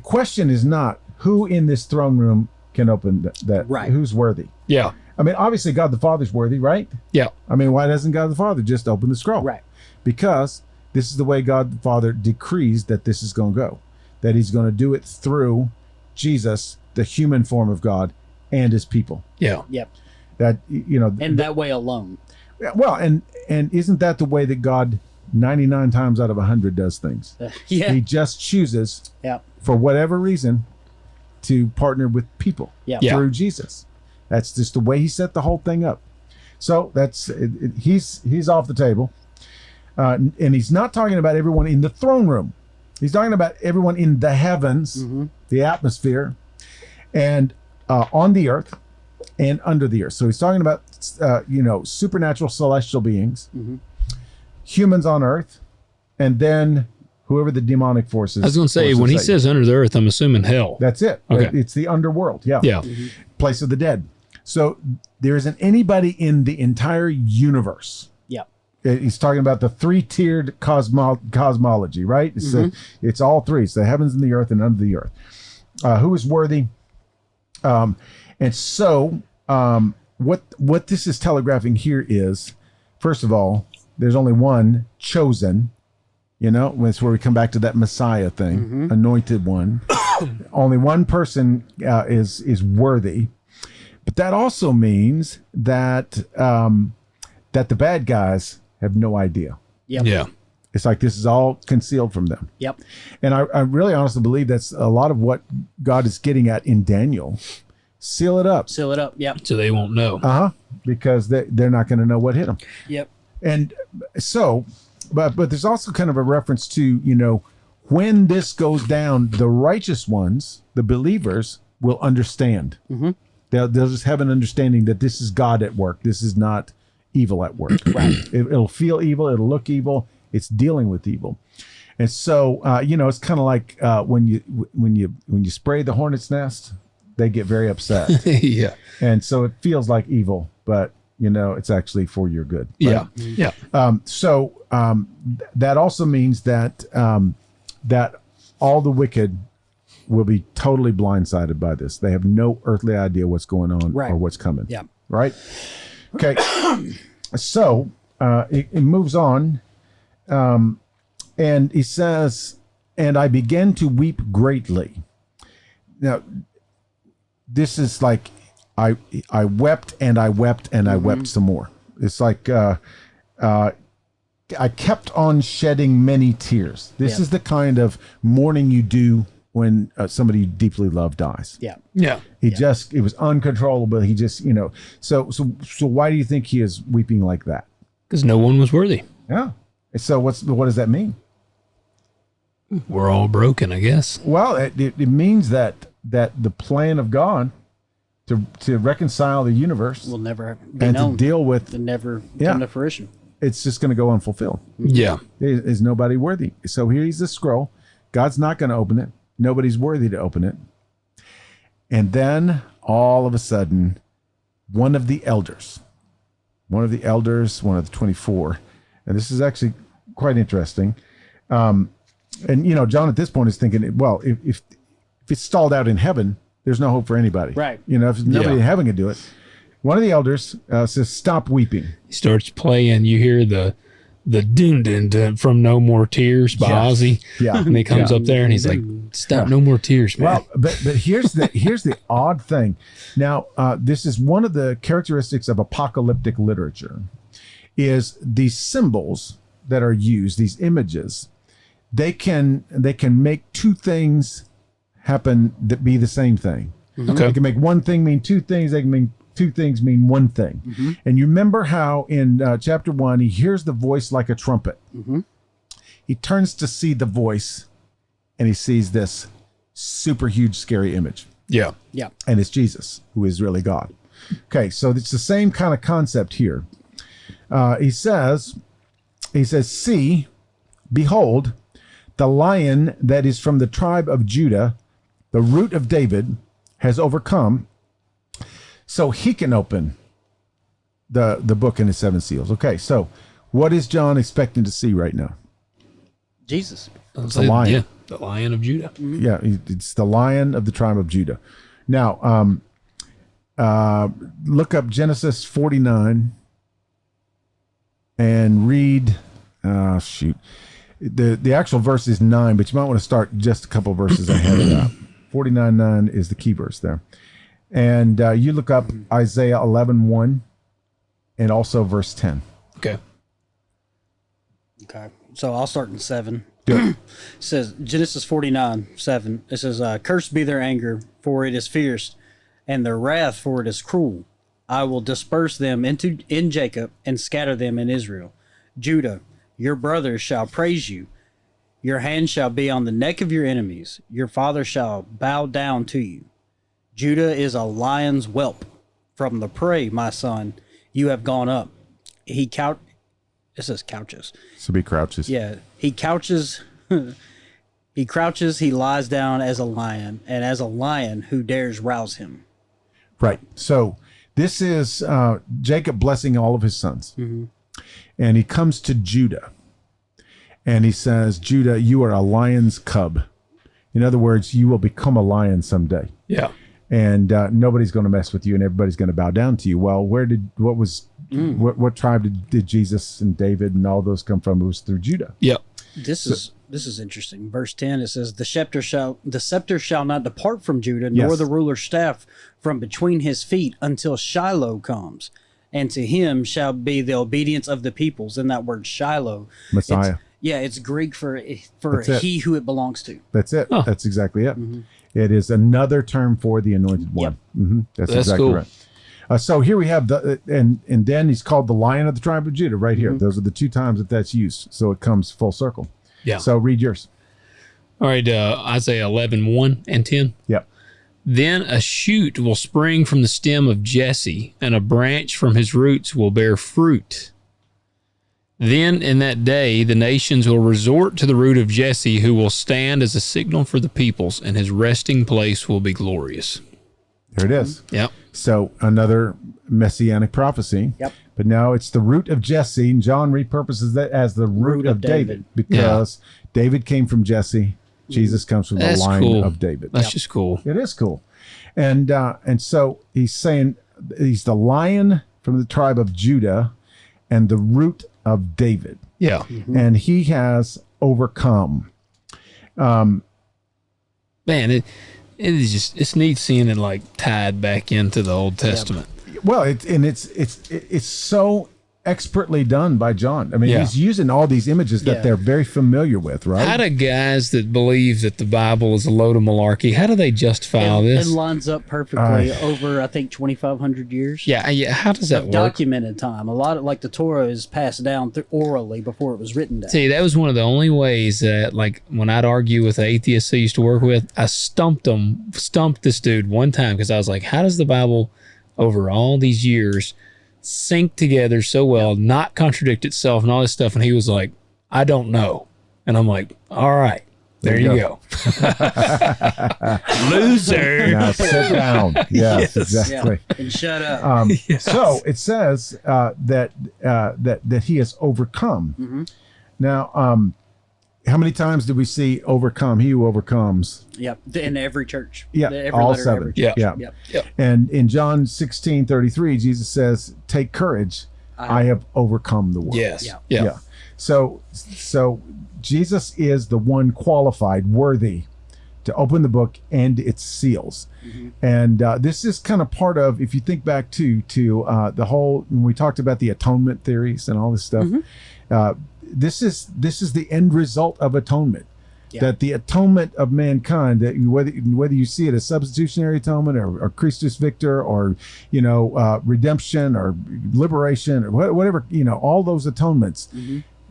question is not who in this throne room can open that. Right. Who's worthy? Yeah. I mean, obviously God the Father's worthy, right? Yeah. I mean, why doesn't God the Father just open the scroll? Right. Because this is the way God the Father decrees that this is going to go. That he's going to do it through Jesus, the human form of God, and his people. Yeah. Yep. That, And that way alone. Well, and isn't that the way that God 99 times out of 100 does things? Yeah. He just chooses, Yeah. for whatever reason, to partner with people Yeah. through Jesus. That's just the way he set the whole thing up. So that's he's off the table, and he's not talking about everyone in the throne room. He's talking about everyone in the heavens, the atmosphere, and on the earth and under the earth. So he's talking about supernatural celestial beings, humans on earth, and then whoever the demonic forces. I was going to say, when he says under the earth, I'm assuming hell. That's it. Okay. It's the underworld. Yeah. Yeah. Place of the dead. So there isn't anybody in the entire universe. Yeah. He's talking about the 3-tiered cosmology, right? It's all 3. It's the heavens and the earth and under the earth. Who is worthy? And so what this is telegraphing here is, first of all, there's only one chosen. It's where we come back to that Messiah thing, anointed one. Only one person is worthy. But that also means that that the bad guys have no idea. Yep. Yeah. It's like this is all concealed from them. Yep. And I really honestly believe that's a lot of what God is getting at in Daniel. Seal it up. Seal it up. Yep. So they won't know. Because they're not going to know what hit them. Yep. And so, but there's also kind of a reference to, when this goes down, the righteous ones, the believers, will understand. They'll just have an understanding that this is God at work. This is not evil at work. Right. It'll feel evil. It'll look evil. It's dealing with evil. And so, it's kind of like when you spray the hornet's nest, they get very upset. Yeah. And so it feels like evil, but it's actually for your good. Right? Yeah. That also means that that all the wicked will be totally blindsided by this. They have no earthly idea what's going on or what's coming. Yeah. Right. Okay. So it moves on. And he says, and I began to weep greatly. Now, this is like, I wept and I wept and I wept some more. It's like, I kept on shedding many tears. This is the kind of mourning you do when somebody you deeply love dies. Yeah. Yeah. It was uncontrollable. He just, so why do you think he is weeping like that? Because no one was worthy. Yeah. So what does that mean? We're all broken, I guess. Well, it means that the plan of God to reconcile the universe Will never be and known. to deal with, To never come to fruition. it's just going to go unfulfilled. Yeah. Is nobody worthy. So here's the scroll. God's not going to open it. Nobody's worthy to open it. And then all of a sudden, one of the elders, one of the 24, and this is actually quite interesting. And John at this point is thinking, well, if it's stalled out in heaven, there's no hope for anybody. Right. If nobody in heaven can do it. One of the elders says, "Stop weeping." He starts playing. You hear the dun dun dun from No More Tears by Ozzy. Yeah. And he comes up there and he's like, "Stop, no more tears, man." Well, but here's the odd thing. Now, this is one of the characteristics of apocalyptic literature, is these symbols that are used, these images, they can make two things happen that be the same thing. Okay. They can make one thing mean two things. They can mean two things mean one thing. Mm-hmm. And you remember how in chapter 1, he hears the voice like a trumpet. Mm-hmm. He turns to see the voice, and he sees this super huge, scary image. Yeah. Yeah. And it's Jesus, who is really God. Okay, so it's the same kind of concept here. He says, "See, behold, the Lion that is from the tribe of Judah, the root of David, has overcome, so he can open the book and its 7 seals." Okay, so what is John expecting to see right now? Jesus. The Lion. Yeah, the Lion of Judah. Yeah, it's the Lion of the tribe of Judah. Now, look up Genesis 49 and read, the actual verse is 9, but you might want to start just a couple verses ahead of that. 49:9 is the key verse there. And you look up Isaiah 11:1 and also verse 10. Okay. Okay. So I'll start in 7. Good. It says, Genesis 49:7. It says, "Cursed be their anger, for it is fierce, and their wrath, for it is cruel. I will disperse them in Jacob and scatter them in Israel. Judah, your brothers shall praise you. Your hand shall be on the neck of your enemies. Your father shall bow down to you. Judah is a lion's whelp. From the prey, my son, you have gone up." It says couches. So he crouches. Yeah, he couches. He crouches, he lies down as a lion, and as a lion, who dares rouse him? Right. So this is Jacob blessing all of his sons. Mm-hmm. And he comes to Judah. And he says, "Judah, you are a lion's cub." In other words, you will become a lion someday. Yeah. And nobody's going to mess with you, and everybody's going to bow down to you. Well, what tribe did Jesus and David and all those come from? It was through Judah. Yep. This is interesting. Verse 10, it says, the scepter shall not depart from Judah, nor the ruler's staff from between his feet, until Shiloh comes, and to him shall be the obedience of the peoples." And that word Shiloh, Messiah. it's Greek for That's he who it belongs to. That's it. Oh. That's exactly it. Mm-hmm. It is another term for the anointed one. Yep. Mm-hmm. That's exactly cool. right. So here we have and then he's called the Lion of the tribe of Judah right here. Mm-hmm. Those are the two times that's used. So it comes full circle. Yeah. So read yours. All right. Isaiah 11:1 and 10. Yep. Then a shoot will spring from the stem of Jesse, and a branch from his roots will bear fruit. Then in that day, the nations will resort to the root of Jesse, who will stand as a signal for the peoples, and his resting place will be glorious. There it is. Yep. So another messianic prophecy. Yep. But now it's the root of Jesse, and John repurposes that as the root of David, because David came from Jesse. Jesus comes from the line of David. That's just cool. It is cool. And so he's saying he's the lion from the tribe of Judah and the root of David. Yeah. And he has overcome. Man, it is just, it's neat seeing it like tied back into the Old Testament. Well, it's so expertly done by John. I mean, he's using all these images that they're very familiar with, right? How do guys that believe that the Bible is a load of malarkey, how do they justify all this? It lines up perfectly over, I think, 2,500 years. Yeah. How does that work? Documented time. A lot of, like, the Torah is passed down orally before it was written down. See, that was one of the only ways that, like, when I'd argue with atheists I used to work with, I stumped this dude one time because I was like, how does the Bible, over all these years, sync together so well, not contradict itself and all this stuff? And he was like, I don't know. And I'm like, all right, there you go. Loser. Now sit down. Yes, exactly. Yeah. And shut up. So it says that he has overcome. Now, how many times did we see overcome? He who overcomes. Yep. In every church. Yeah. Every all letter, seven. every church. Yeah. And in John 16:33, Jesus says, "Take courage, I have overcome the world." Yes. Yeah. So Jesus is the one qualified, worthy to open the book and its seals. And this is kind of part of, if you think back to the whole, when we talked about the atonement theories and all this stuff, this is the end result of atonement. That the atonement of mankind, that whether you see it as substitutionary atonement or Christus Victor or redemption or liberation or whatever, all those atonements,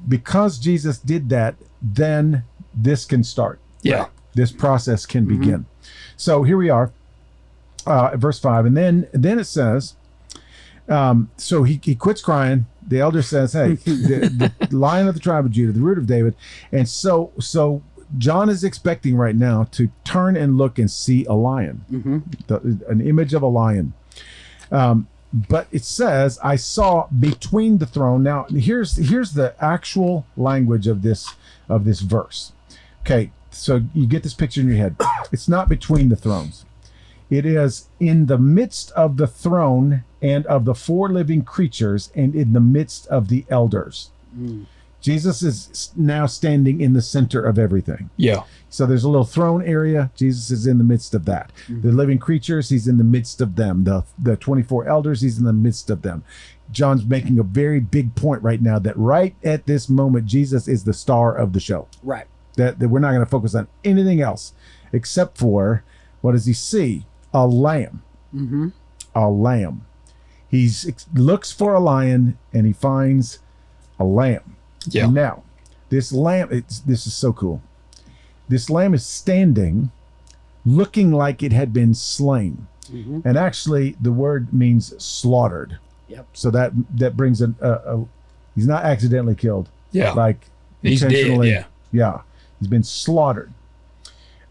because Jesus did that, then this can start. Yeah. This process can begin. So here we are, at verse 5, and then it says, so he quits crying. The elder says, "Hey, the Lion of the tribe of Judah, the root of David," and so John is expecting right now to turn and look and see a lion, an image of a lion. But it says, "I saw between the throne." Now, here's the actual language of this verse. Okay, so you get this picture in your head. It's not between the thrones. It is in the midst of the throne and of the four living creatures and in the midst of the elders. Jesus is now standing in the center of everything. Yeah. So there's a little throne area. Jesus is in the midst of that. The living creatures, he's in the midst of them. The 24 elders, he's in the midst of them. John's making a very big point right now that right at this moment, Jesus is the star of the show. Right. That we're not going to focus on anything else except for, what does he see? A lamb. A lamb. He looks for a lion and he finds a lamb. Yeah. And now, this lamb, this is so cool. This lamb is standing, looking like it had been slain. And actually, the word means slaughtered. Yep. So that brings he's not accidentally killed. Yeah. Like He's intentionally. dead. Yeah. He's been slaughtered.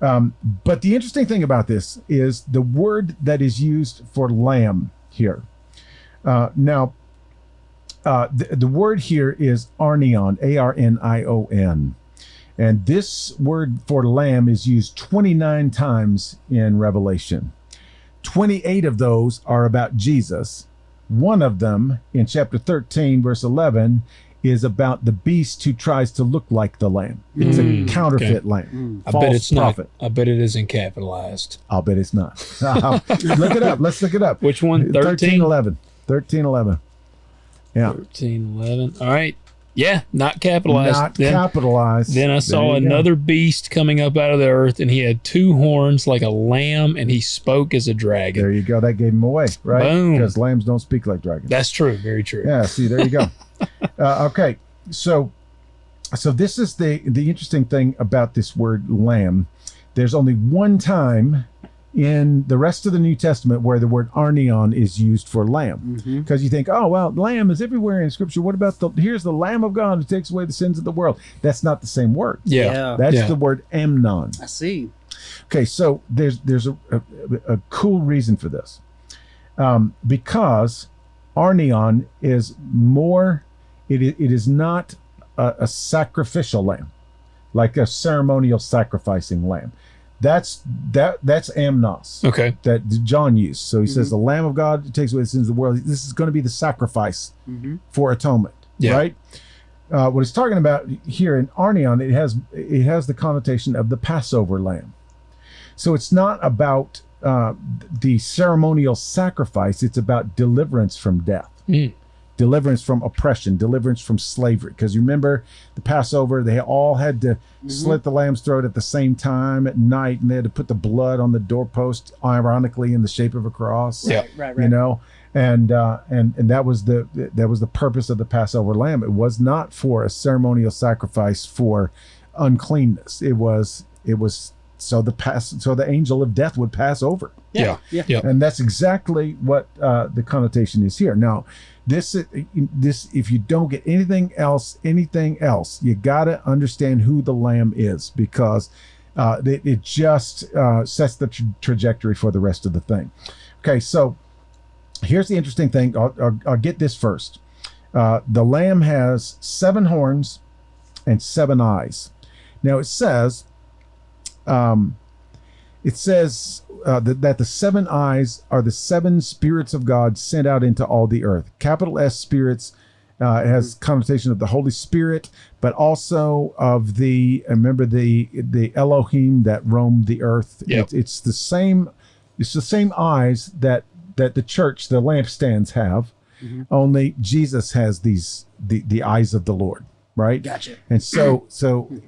But the interesting thing about this is the word that is used for lamb here. The word here is arnion, A-R-N-I-O-N. And this word for lamb is used 29 times in Revelation. 28 of those are about Jesus. One of them, in chapter 13, verse 11, is about the beast who tries to look like the lamb. It's a counterfeit lamb. I False bet it's prophet. not. I bet it isn't capitalized. I'll bet it's not. Look it up. Let's look it up. Which one? 13? 1311. 1311. Yeah. 13:11. All right. Yeah, not capitalized. Not capitalized. Then I saw There you go. another beast coming up out of the earth, and he had two horns like a lamb, and he spoke as a dragon. There you go. That gave him away, right? Boom. Because lambs don't speak like dragons. That's true. Very true. Yeah. See, there you go. Okay. So this is the interesting thing about this word lamb. There's only one time in the rest of the New Testament where the word arnion is used for lamb. Because you think, oh, well, lamb is everywhere in Scripture. What about here's the Lamb of God who takes away the sins of the world? That's not the same word. Yeah. That's the word amnon. I see. Okay, so there's a cool reason for this. Because arnion is more, it is not a sacrificial lamb, like a ceremonial sacrificing lamb. That's amnos. Okay. That John used. So he says the Lamb of God who takes away the sins of the world. This is going to be the sacrifice for atonement. Yeah. Right? What he's talking about here in arnion, it has the connotation of the Passover lamb. So it's not about the ceremonial sacrifice. It's about deliverance from death, deliverance from oppression, deliverance from slavery. Because you remember the Passover, they all had to slit the lamb's throat at the same time at night, and they had to put the blood on the doorpost, ironically in the shape of a cross. Yeah. Right. You know, and that was the purpose of the Passover lamb. It was not for a ceremonial sacrifice for uncleanness. It was so the angel of death would pass over. Yeah. And that's exactly what the connotation is here. Now, this if you don't get anything else, you got to understand who the lamb is, because it just sets the trajectory for the rest of the thing. Okay, so here's the interesting thing. I'll get this first. The lamb has 7 horns and 7 eyes. Now it says that the 7 eyes are the 7 spirits of God sent out into all the earth. Capital S spirits. It has connotation of the Holy Spirit, but also of the Elohim that roamed the earth. Yep. It's the same eyes that the church, the lampstands have. Only Jesus has the eyes of the Lord, right? Gotcha. And so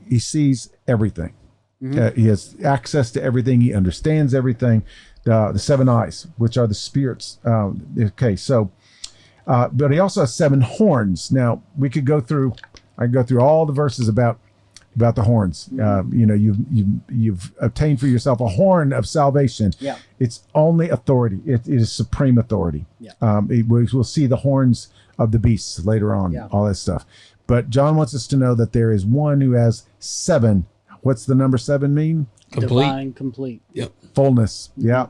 he sees everything. He has access to everything. He understands everything. The 7 eyes, which are the spirits. Okay, so, but he also has 7 horns. Now I could go through all the verses about the horns. You've obtained for yourself a horn of salvation. Yeah. It's only authority. It is supreme authority. Yeah. We'll see the horns of the beasts later on. Yeah. All that stuff. But John wants us to know that there is one who has 7. What's the number 7 mean? Complete. Divine, complete. Yep. Fullness. Yeah.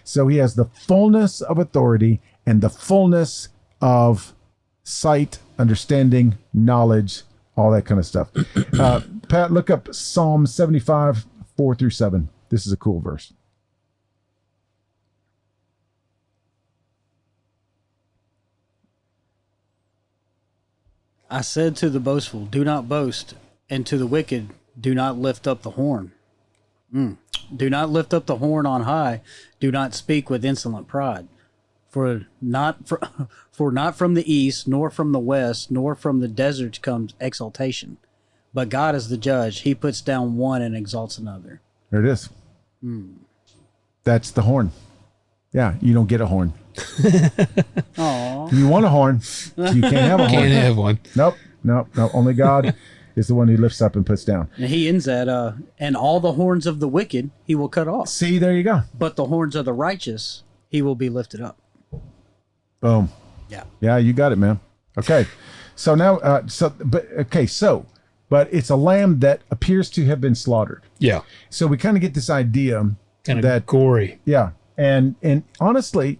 So he has the fullness of authority and the fullness of sight, understanding, knowledge, all that kind of stuff. Pat, look up Psalm 75, 4-7. This is a cool verse. I said to the boastful, do not boast, and to the wicked, do not lift up the horn. Do not lift up the horn on high. Do not speak with insolent pride. For not from the east, nor from the west, nor from the deserts comes exaltation. But God is the judge. He puts down one and exalts another. There it is. That's the horn. Yeah, you don't get a horn. Aww. You want a horn, you can't have a horn. Can't have one. Nope. Only God is the one who lifts up and puts down. And he ends at, and all the horns of the wicked he will cut off. See, there you go. But the horns of the righteous he will be lifted up. Boom. Yeah, you got it, man. Okay. So now, but it's a lamb that appears to have been slaughtered. Yeah. So we kind of get this idea Kind that of gory. Yeah. And honestly,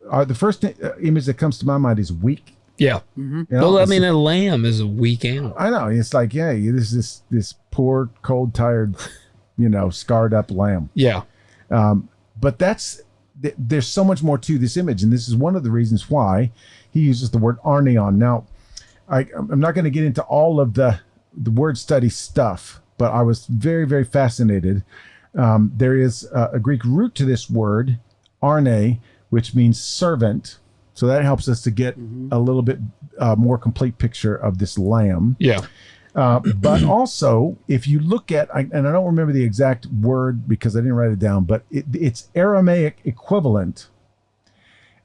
the first image that comes to my mind is weak. Yeah. You know, Well, I mean, a lamb is a weak animal. I know. It's like, yeah, this poor, cold, tired, scarred up lamb. Yeah. But there's so much more to this image, and this is one of the reasons why he uses the word arnion. Now, I'm not going to get into all of the word study stuff, but I was very, very fascinated. There is a Greek root to this word, arne, which means servant. So that helps us to get a little bit more complete picture of this lamb. Yeah. But also, if you look at, and I don't remember the exact word because I didn't write it down, but its Aramaic equivalent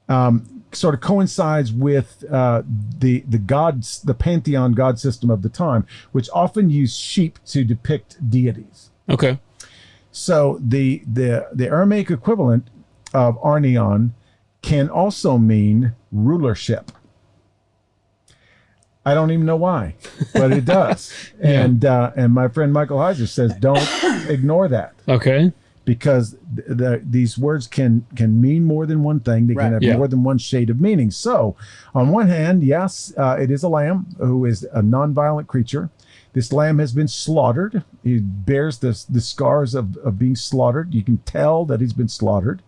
sort of coincides with the pantheon god system of the time, which often used sheep to depict deities. Okay. So the Aramaic equivalent of arnion can also mean rulership. I don't even know why, but it does. And my friend Michael Heiser says, don't ignore that. Okay. Because these words can mean more than one thing. They can have more than one shade of meaning. So, on one hand, yes, it is a lamb who is a nonviolent creature. This lamb has been slaughtered. He bears the scars of being slaughtered. You can tell that he's been slaughtered.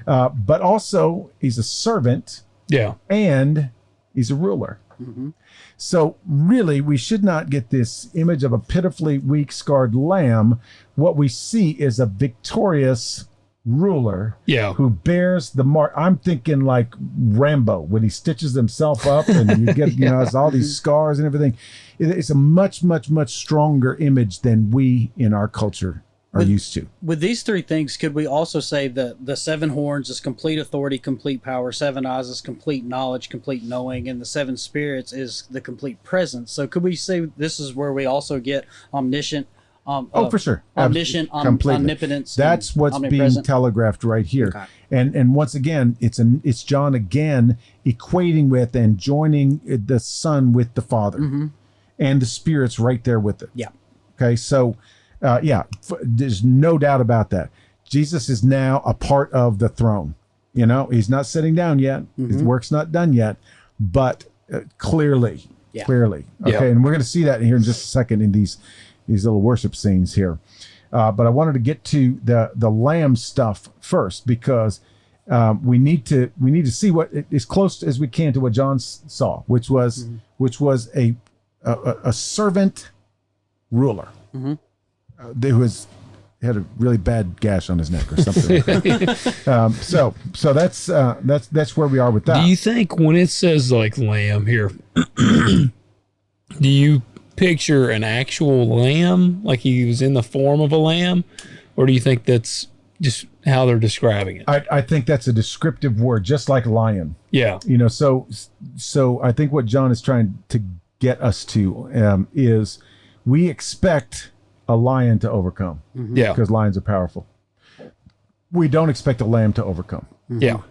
But also, he's a servant. Yeah. And he's a ruler. Mm-hmm. So really, we should not get this image of a pitifully weak, scarred lamb. What we see is a victorious ruler who bears the mark. I'm thinking like Rambo when he stitches himself up and you get, it's all these scars and everything. It's a much, much, much stronger image than we in our culture are used to. With these three things, could we also say that the 7 horns is complete authority, complete power, 7 eyes is complete knowledge, complete knowing, and the 7 spirits is the complete presence? So could we say this is where we also get omniscient? For sure. Omniscient, omnipotence. That's what's being telegraphed right here. Okay. And once again, it's John again equating with and joining the Son with the Father, and the Spirit's right there with it. Yeah. Okay, so there's no doubt about that. Jesus is now a part of the throne. He's not sitting down yet. His work's not done yet, but clearly. Okay, and we're going to see that here in just a second in these little worship scenes here. But I wanted to get to the lamb stuff first because we need to see what as close as we can to what John saw, which was a servant ruler. Who had a really bad gash on his neck or something. So that's where we are with that. Do you think when it says like lamb here, do you picture an actual lamb, like he was in the form of a lamb, or do you think that's just how they're describing it? I think that's a descriptive word, just like lion. Yeah. So I think what John is trying to get us to is we expect a lion to overcome. Because lions are powerful. We don't expect a lamb to overcome. Yeah.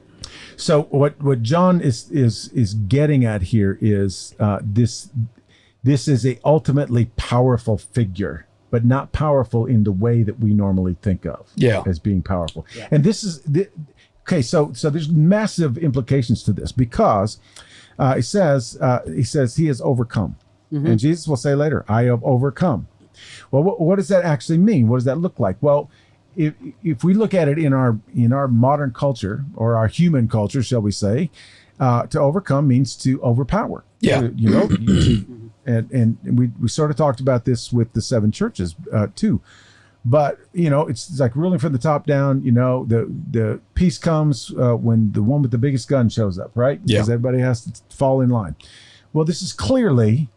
So what John is getting at here is this is a ultimately powerful figure, but not powerful in the way that we normally think of as being powerful. Yeah. And this is okay. So there's massive implications to this because he says he has overcome, and Jesus will say later, "I have overcome." Well, what does that actually mean? What does that look like? Well, if we look at it in our modern culture or our human culture, shall we say, to overcome means to overpower. Yeah. And we sort of talked about this with the 7 churches too. But it's like ruling from the top down. The peace comes when the one with the biggest gun shows up, right? Because everybody has to fall in line. Well, this is clearly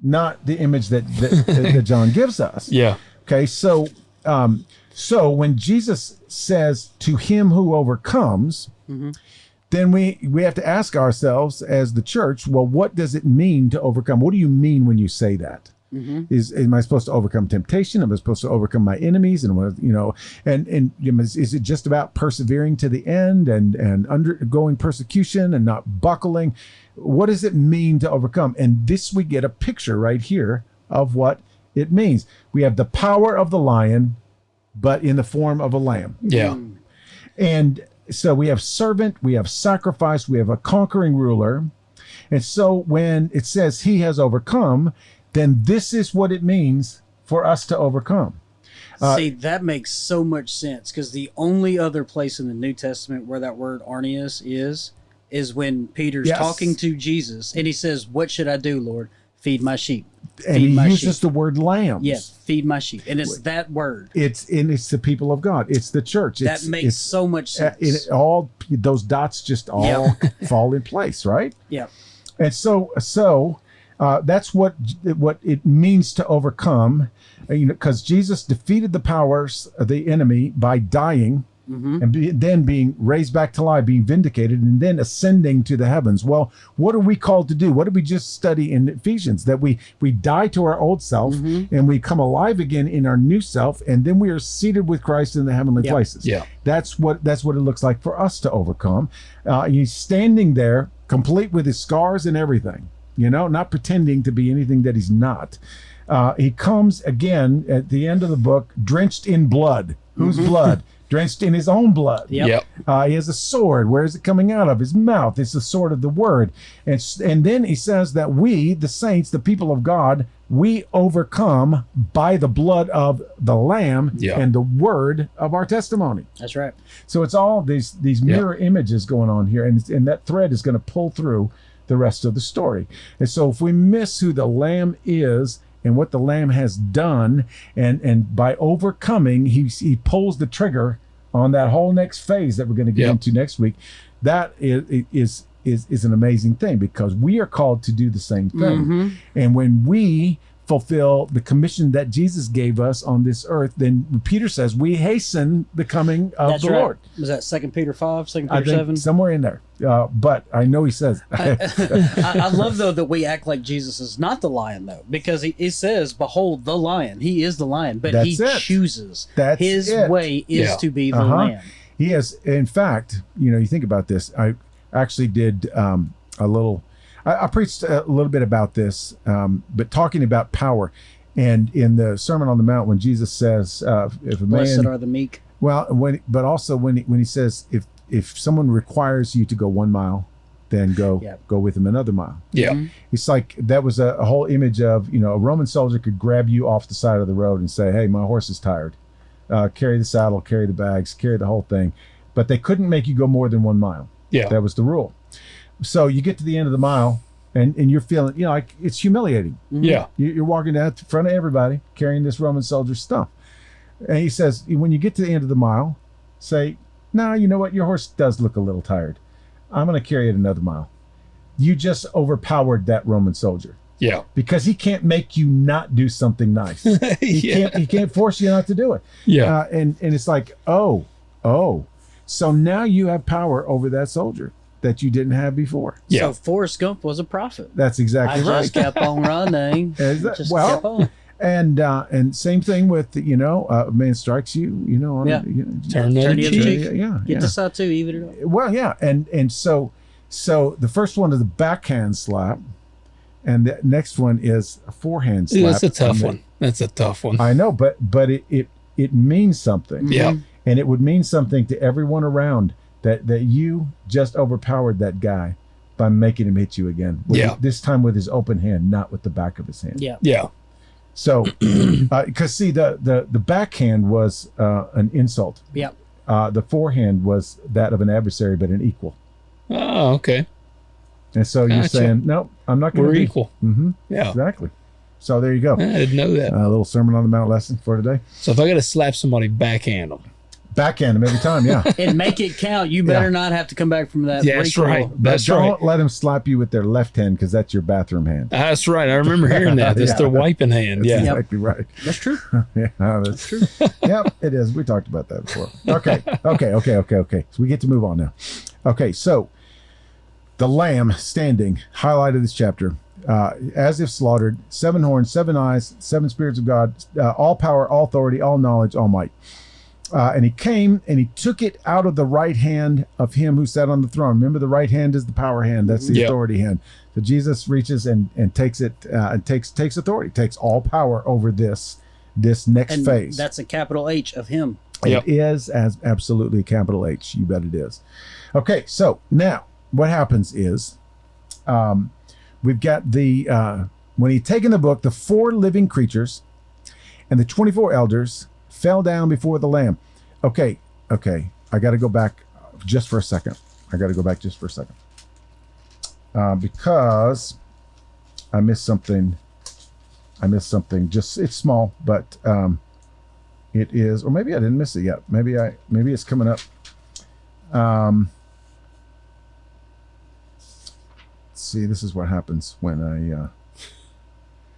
not the image that John gives us. Yeah. Okay. So when Jesus says to him who overcomes, then we have to ask ourselves as the church, well, what does it mean to overcome? What do you mean when you say that? Am I supposed to overcome temptation? Am I supposed to overcome my enemies? And is it just about persevering to the end and undergoing persecution and not buckling? What does it mean to overcome? And this, we get a picture right here of what it means. We have the power of the lion, but in the form of a lamb. Yeah. And so we have servant, we have sacrifice, we have a conquering ruler. And so when it says he has overcome, then this is what it means for us to overcome. See, that makes so much sense because the only other place in the New Testament where that word arnios is when Peter's talking to Jesus and he says, "What should I do, Lord? Feed my sheep." And he uses the word lambs. Yes, feed my sheep. And it's that word. It's the people of God. It's the church. That makes so much sense. All those dots just all fall in place, right? Yeah. And so that's what it means to overcome, because Jesus defeated the powers of the enemy by dying and then being raised back to life, being vindicated, and then ascending to the heavens. Well, what are we called to do? What did we just study in Ephesians? That we die to our old self and we come alive again in our new self, and then we are seated with Christ in the heavenly places. Yeah. That's what it looks like for us to overcome. He's standing there complete with his scars and everything, not pretending to be anything that he's not. He comes again at the end of the book, drenched in blood. Whose blood? Drenched in his own blood. Yep. He has a sword. Where is it coming out of? His mouth. It's the sword of the word. And then he says that we, the saints, the people of God, we overcome by the blood of the Lamb and the word of our testimony. That's right. So it's all these mirror images going on here, and that thread is going to pull through the rest of the story. And so if we miss who the Lamb is and what the Lamb has done, and by overcoming, he pulls the trigger on that whole next phase that we're going to get into next week. That is an amazing thing, because we are called to do the same thing. And when we fulfill the commission that Jesus gave us on this earth, then Peter says we hasten the coming of the Lord. Was that 2 Peter 5, 2 Peter I think 7? somewhere in there. But I know he says. I love, though, that we act like Jesus is not the lion, though, because he says, behold, the lion. He is the lion, but he chooses. His way is to be the lamb. He has, in fact, you think about this. I actually did a little, I preached a little bit about this, but talking about power. And in the Sermon on the Mount, when Jesus says, if a man... Blessed are the meek. Well, but also when he says, if someone requires you to go 1 mile, then go with him another mile. Yeah. It's like that was a whole image of, a Roman soldier could grab you off the side of the road and say, hey, my horse is tired. Carry the saddle, carry the bags, carry the whole thing. But they couldn't make you go more than 1 mile. Yeah. That was the rule. So you get to the end of the mile and you're feeling, like it's humiliating. Yeah. You're walking down in front of everybody carrying this Roman soldier's stuff. And he says, when you get to the end of the mile, say, no, you know what? Your horse does look a little tired. I'm going to carry it another mile. You just overpowered that Roman soldier. Yeah. Because he can't make you not do something nice. He can't force you not to do it. Yeah. And it's like, oh. So now you have power over that soldier that you didn't have before. Yeah. So Forrest Gump was a prophet. That's exactly right. I just kept on running. Kept on. And same thing with, a man strikes you, turn the other cheek. Yeah. Decide to even it up. Well, yeah. And so the first one is a backhand slap, and the next one is a forehand slap. That's a tough one. That's a tough one. I know, but it means something. Yeah. And it would mean something to everyone around that you just overpowered that guy by making him hit you again. This time with his open hand, not with the back of his hand. Yeah. Yeah. So, because see, the backhand was an insult. Yeah. The forehand was that of an adversary, but an equal. Oh, okay. And so you're saying, no, I'm not going to be equal. Mm-hmm. Yeah. Exactly. So there you go. I didn't know that. A little Sermon on the Mount lesson for today. So if I got to slap somebody, backhand them. Backhand them every time, yeah. And make it count. You better not have to come back from that. Yeah, that's right. Don't let them slap you with their left hand, because that's your bathroom hand. That's right. I remember hearing that. That's their wiping hand. That's exactly right. That's true. Yeah, that's true. Yep, it is. We talked about that before. Okay. So we get to move on now. Okay, so the Lamb standing, highlight of this chapter, as if slaughtered, 7 horns, 7 eyes, 7 spirits of God, all power, all authority, all knowledge, all might. And he came and he took it out of the right hand of him who sat on the throne. Remember, the right hand is the power hand. That's the authority hand. So Jesus reaches and takes it and takes authority, takes all power over this next phase. That's a capital H of him. It is as absolutely a capital H. You bet it is. Okay, so now what happens is we've got when he'd taken the book, the 4 living creatures and the 24 elders fell down before the Lamb. Okay. I got to go back just for a second. Because I missed something. Just, it's small, but it is, or maybe I didn't miss it yet. Maybe it's coming up. Let's see, this is what happens when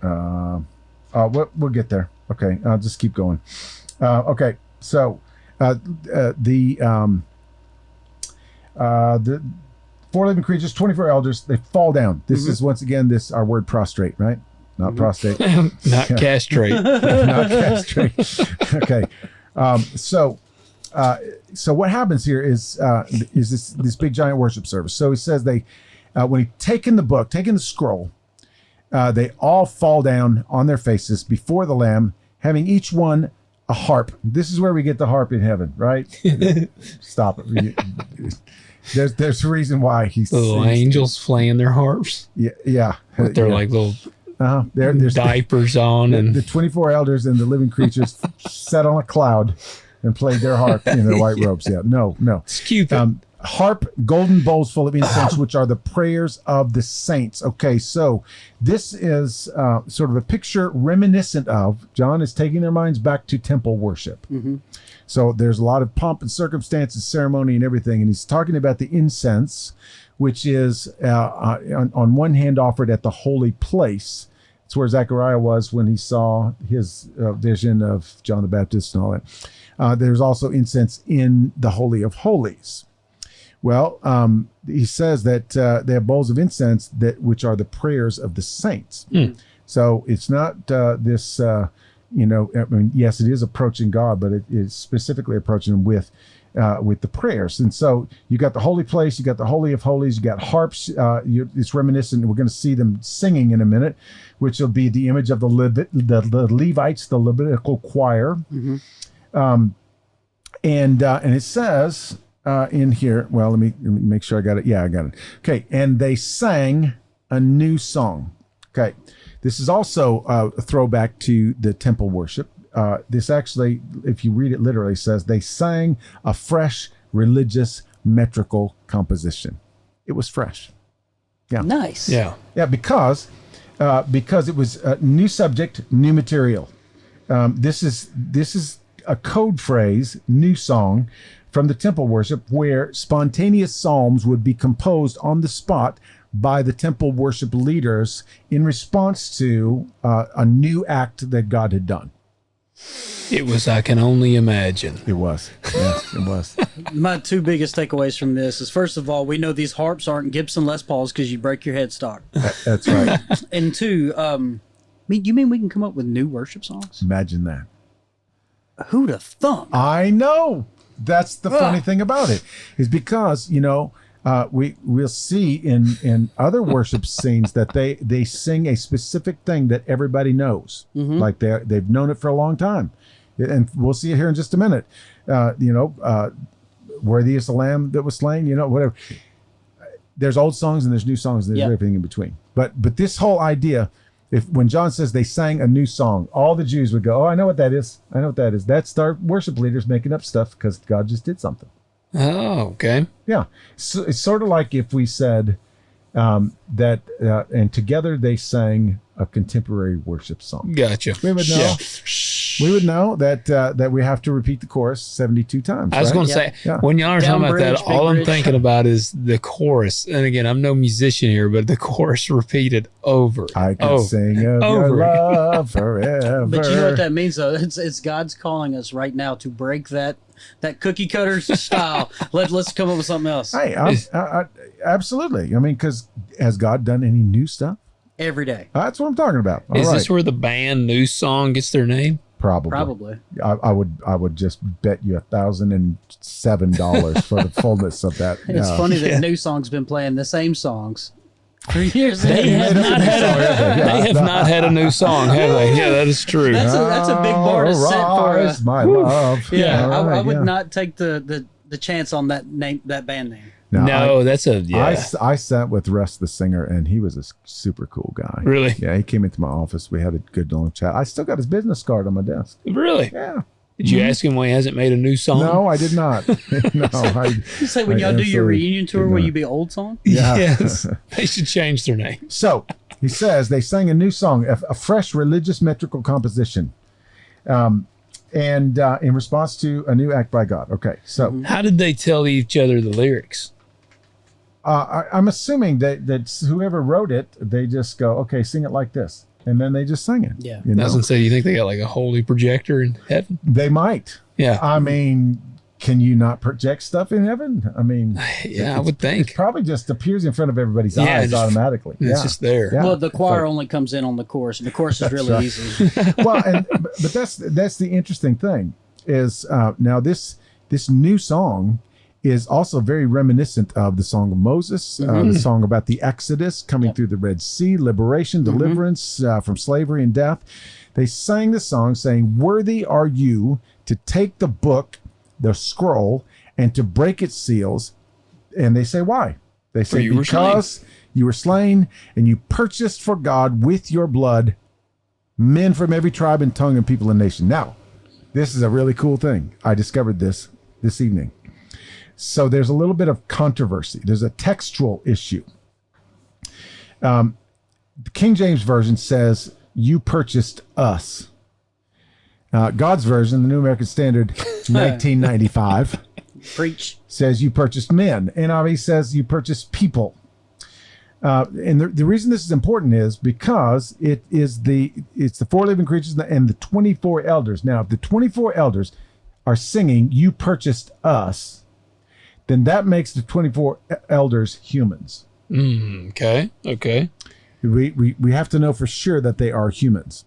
we'll get there. Okay, I'll just keep going. Okay, so The four living creatures, 24 elders, they fall down. This is once again our word prostrate, right? Not prostate. Not castrate. Not castrate. Okay. So what happens here is this big giant worship service. So he says when he taken the scroll, they all fall down on their faces before the Lamb, having each one a harp. This is where we get the harp in heaven, right? Stop it. There's a reason why he's little angels playing their harps. Yeah. With their like little there's diapers on, and the 24 elders and the living creatures sat on a cloud and played their harp in their white robes. Yeah, no. It's Cupid. Harp, golden bowls full of incense, which are the prayers of the saints. Okay, so this is sort of a picture reminiscent of, John is taking their minds back to temple worship. So there's a lot of pomp and circumstances, ceremony and everything. And he's talking about the incense, which is on one hand offered at the holy place. It's where Zechariah was when he saw his vision of John the Baptist and all that. There's also incense in the Holy of Holies. Well, he says that they have bowls of incense which are the prayers of the saints. So it's not this, I mean, yes, it is approaching God, but it is specifically approaching him with the prayers. And so you got the holy place, you got the Holy of Holies, you got harps. It's reminiscent. We're going to see them singing in a minute, which will be the image of the Levites, the Levitical choir. And it says in here, well, let me make sure I got it. Yeah, I got it. Okay. And they sang a new song. Okay. This is also a throwback to the temple worship. This actually, if you read it literally, says they sang a fresh religious metrical composition. It was fresh. Yeah. Nice. Yeah. Yeah, because it was a new subject, new material. This is a code phrase, new song, from the temple worship, where spontaneous psalms would be composed on the spot by the temple worship leaders in response to a new act that God had done. It was, I can only imagine. It was. Yes, it was. My two biggest takeaways from this is, first of all, we know these harps aren't Gibson Les Pauls because you break your headstock. That's right. And two, you mean we can come up with new worship songs? Imagine that. Who'd have thunk? I know. That's the funny thing about it, is because, we'll see in other worship scenes that they sing a specific thing that everybody knows. Like they've known it for a long time. And we'll see it here in just a minute. Worthy is the Lamb that was slain, whatever. There's old songs and there's new songs and there's everything in between. But this whole idea, when John says they sang a new song, all the Jews would go, oh, I know what that is. I know what that is. That's our worship leaders making up stuff because God just did something. Oh, okay. Yeah. So it's sort of like if we said that, and together they sang a contemporary worship song. Gotcha. We would know. Yeah. We would know that we have to repeat the chorus 72 times. I was going to say, when y'all are talking about that, all I'm thinking about is the chorus. And again, I'm no musician here, but the chorus repeated over. I can sing of your love forever. But you know what that means, though? It's God's calling us right now to break that cookie cutter style. Let's come up with something else. Hey, absolutely. I mean, because has God done any new stuff? Every day. That's what I'm talking about. Is this where the band New Song gets their name? Probably. I would just bet you $1,007 for the fullness of that. It's funny that New Song's been playing the same songs for years. They have not had a new song, have they? Yeah, that is true. That's a big bar to set for us. My love. Yeah, I would not take the chance on that band name. I sat with Russ the singer, and he was a super cool guy. Really? Yeah, he came into my office. We had a good long chat. I still got his business card on my desk. Really? Yeah. Did you ask him why he hasn't made a new song? No, I did not. No, you say when y'all do your reunion tour, will you be Old Song? Yeah. Yes. They should change their name. So he says they sang a new song, a fresh religious metrical composition. And in response to a new act by God. Okay, so how did they tell each other the lyrics? I'm assuming that whoever wrote it, they just go, okay, sing it like this, and then they just sing it. Yeah, doesn't say. You think they got like a holy projector in heaven? They might. Yeah. I mean, can you not project stuff in heaven? I mean, Yeah, I would think. it probably just appears in front of everybody's Yeah, eyes automatically. It's just there. Yeah. Well, the choir It's like- only comes in on the chorus, and the chorus is really right. easy. well, but that's the interesting thing is now this new song is also very reminiscent of the Song of Moses, the song about the Exodus coming through the Red Sea, liberation, deliverance from slavery and death. They sang the song saying, "Worthy are you to take the book, the scroll, and to break its seals." And they say, why? They say, you were because you were slain and you purchased for God with your blood men from every tribe and tongue and people and nation. Now, this is a really cool thing. I discovered this evening. So there's a little bit of controversy. There's a textual issue. The King James Version says, "You purchased us." God's version, the New American Standard, 1995, Preach. says you purchased men. NIV says you purchased people. And the reason this is important is because it's the 4 living creatures and the 24 elders. Now, if the 24 elders are singing, "You purchased us," then that makes the 24 elders humans. Okay. We have to know for sure that they are humans.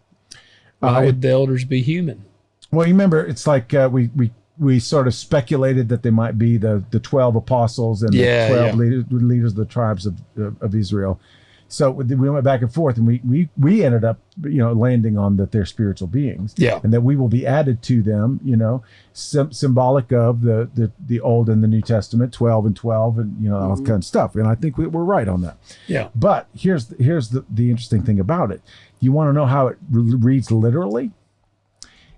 Why would the elders be human? Well, you remember, it's like we sort of speculated that they might be the 12 apostles and the 12 leaders of the tribes of Israel. So we went back and forth, and we ended up, landing on that they're spiritual beings, and that we will be added to them, symbolic of the Old and the New Testament, 12 and 12, and all that kind of stuff. And I think we're right on that. Yeah. But here's the interesting thing about it. You want to know how it reads literally?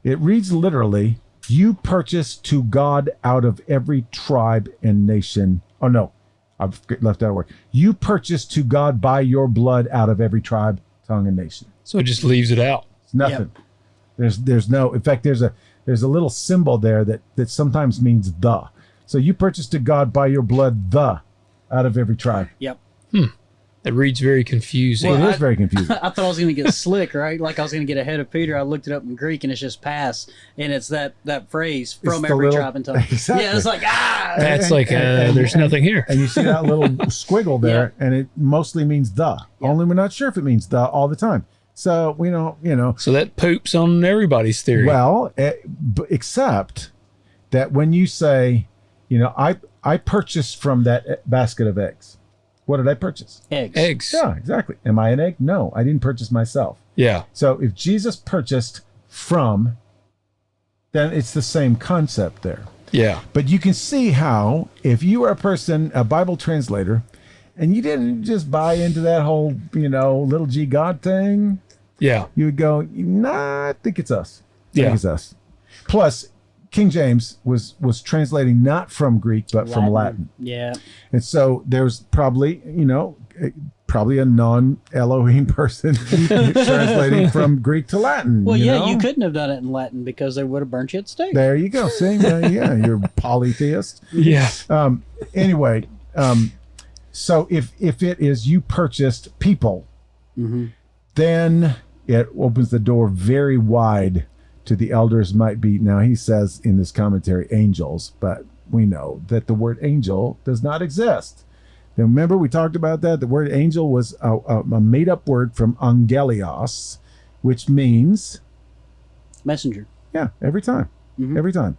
It reads literally, "You purchased to God out of every tribe and nation." Oh no, I've left out a word. "You purchased to God by your blood out of every tribe, tongue, and nation." So it just leaves it out. It's nothing. There's no. In fact, there's a little symbol there that sometimes means the. So you purchased to God by your blood the out of every tribe. Yep. It reads very confusing. It is very confusing. I thought I was going to get slick, right? Like I was going to get ahead of Peter. I looked it up in Greek, and it's just "pass," and it's that phrase, "from the every little- tribe and tongue." Exactly. Yeah, it's like That's there's nothing here. And you see that little squiggle there, and it mostly means the. Only we're not sure if it means the all the time. So we don't, So that poops on everybody's theory. Well, except that when you say, I purchased from that basket of eggs. What did I purchase? eggs. Yeah, exactly. Am I an egg? No, I didn't purchase myself. Yeah. So if Jesus purchased from, then it's the same concept there. Yeah. But you can see how, if you are a Bible translator, and you didn't just buy into that whole, little g God thing, Yeah. you would go, nah, I think it's us. I think Yeah. it's us. Plus, King James was translating not from Greek, but from Latin. Yeah. And so there's probably, a non-Elohim person translating from Greek to Latin. Well, you know? you couldn't have done it in Latin because they would have burnt you at stake. There you go. See, you're a polytheist. Yeah. Anyway, so if it is you purchased people, then it opens the door very wide to the elders might be. Now he says in this commentary angels, but we know that the word angel does not exist. Now remember we talked about that. The word angel was a made-up word from angelios, which means Messenger. yeah, every time. Every time.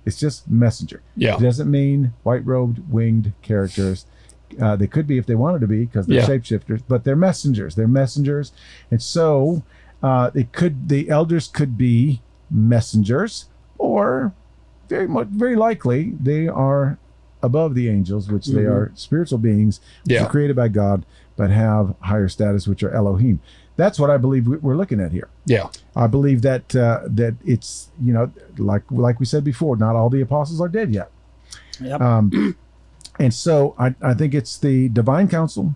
It's just messenger. Yeah. It doesn't mean white-robed, winged characters. They could be if they wanted to be because they're shapeshifters, but they're messengers. They're messengers. And so the elders could be messengers, or very likely they are above the angels, which they are spiritual beings which are created by God, but have higher status, which are Elohim. That's what I believe we're looking at here. Yeah. I believe that that it's, like we said before, not all the apostles are dead yet. Yep. And so I think it's the divine council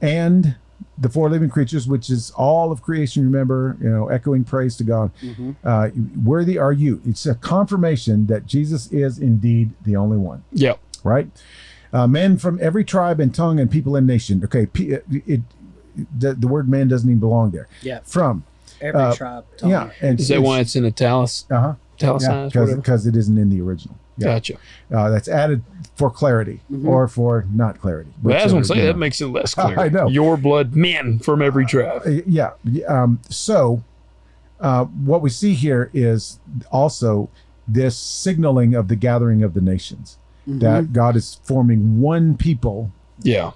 and the 4 living creatures, which is all of creation, remember, echoing praise to God. Worthy are you. It's a confirmation that Jesus is indeed the only one. Yeah. Right? Men from every tribe and tongue and people and nation. Okay, the word man doesn't even belong there. Yeah. From. Every tribe. Tongue. Yeah. And Is that why it's in italics? Uh-huh. italicized, whatever. because it isn't in the original. Yeah. Gotcha. That's added for clarity or for not clarity. Well, I was going to say, Whichever, that makes it less clear. I know. Your blood, men from every tribe. Yeah. So what we see here is also this signaling of the gathering of the nations, that God is forming one people, Yeah.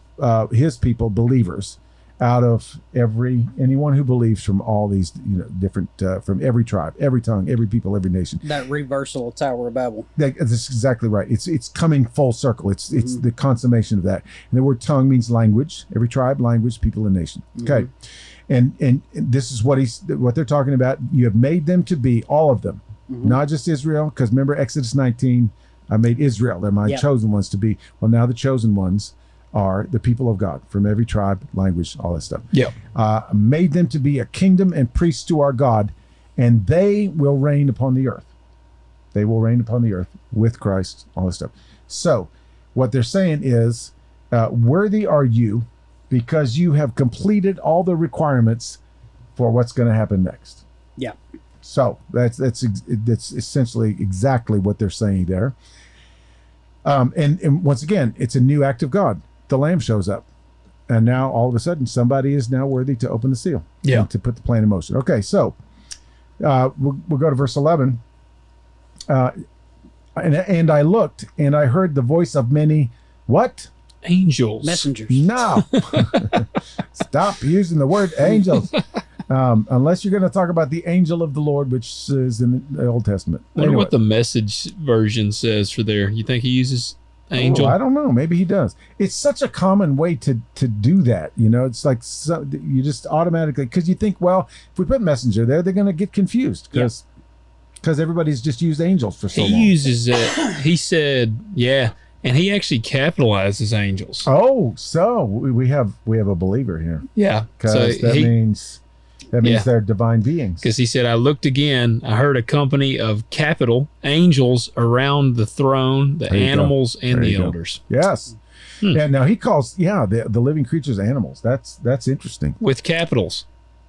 his people, believers, out of anyone who believes from all these different from every tribe, every tongue, every people, every nation. That reversal of Tower of Babel. That's exactly right. It's coming full circle. It's the consummation of that. And the word tongue means language. Every tribe, language, people, and nation. Okay, and this is what they're talking about. You have made them to be, all of them, not just Israel. Because remember Exodus 19, I made Israel. They're my chosen ones to be. Well, now the chosen ones are the people of God from every tribe, language, all that stuff. Yeah. Made them to be a kingdom and priests to our God, and they will reign upon the earth. They will reign upon the earth with Christ, all this stuff. So what they're saying is, worthy are you because you have completed all the requirements for what's going to happen next. Yeah. So that's essentially exactly what they're saying there. And once again, it's a new act of God. The Lamb shows up, and now all of a sudden somebody is now worthy to open the seal, and to put the plan in motion. Okay, so we'll go to verse 11. And I looked, and I heard the voice of many what? Angels. Messengers. No. Stop using the word angels. Unless you're going to talk about the angel of the Lord, which is in the Old Testament. I wonder what the Message version says for there. You think he uses angel? I don't know. Maybe he does. It's such a common way to do that. It's like you just automatically, because you think, well, if we put messenger there, they're going to get confused because everybody's just used angels for so long. He uses it. He said, and he actually capitalizes angels. Oh, so we have a believer here. Yeah. Because that means they're divine beings. Because he said, I looked again, I heard a company of capital angels around the throne, the animals, and the elders. Yes. And now he calls, the living creatures animals. That's interesting. With capitals.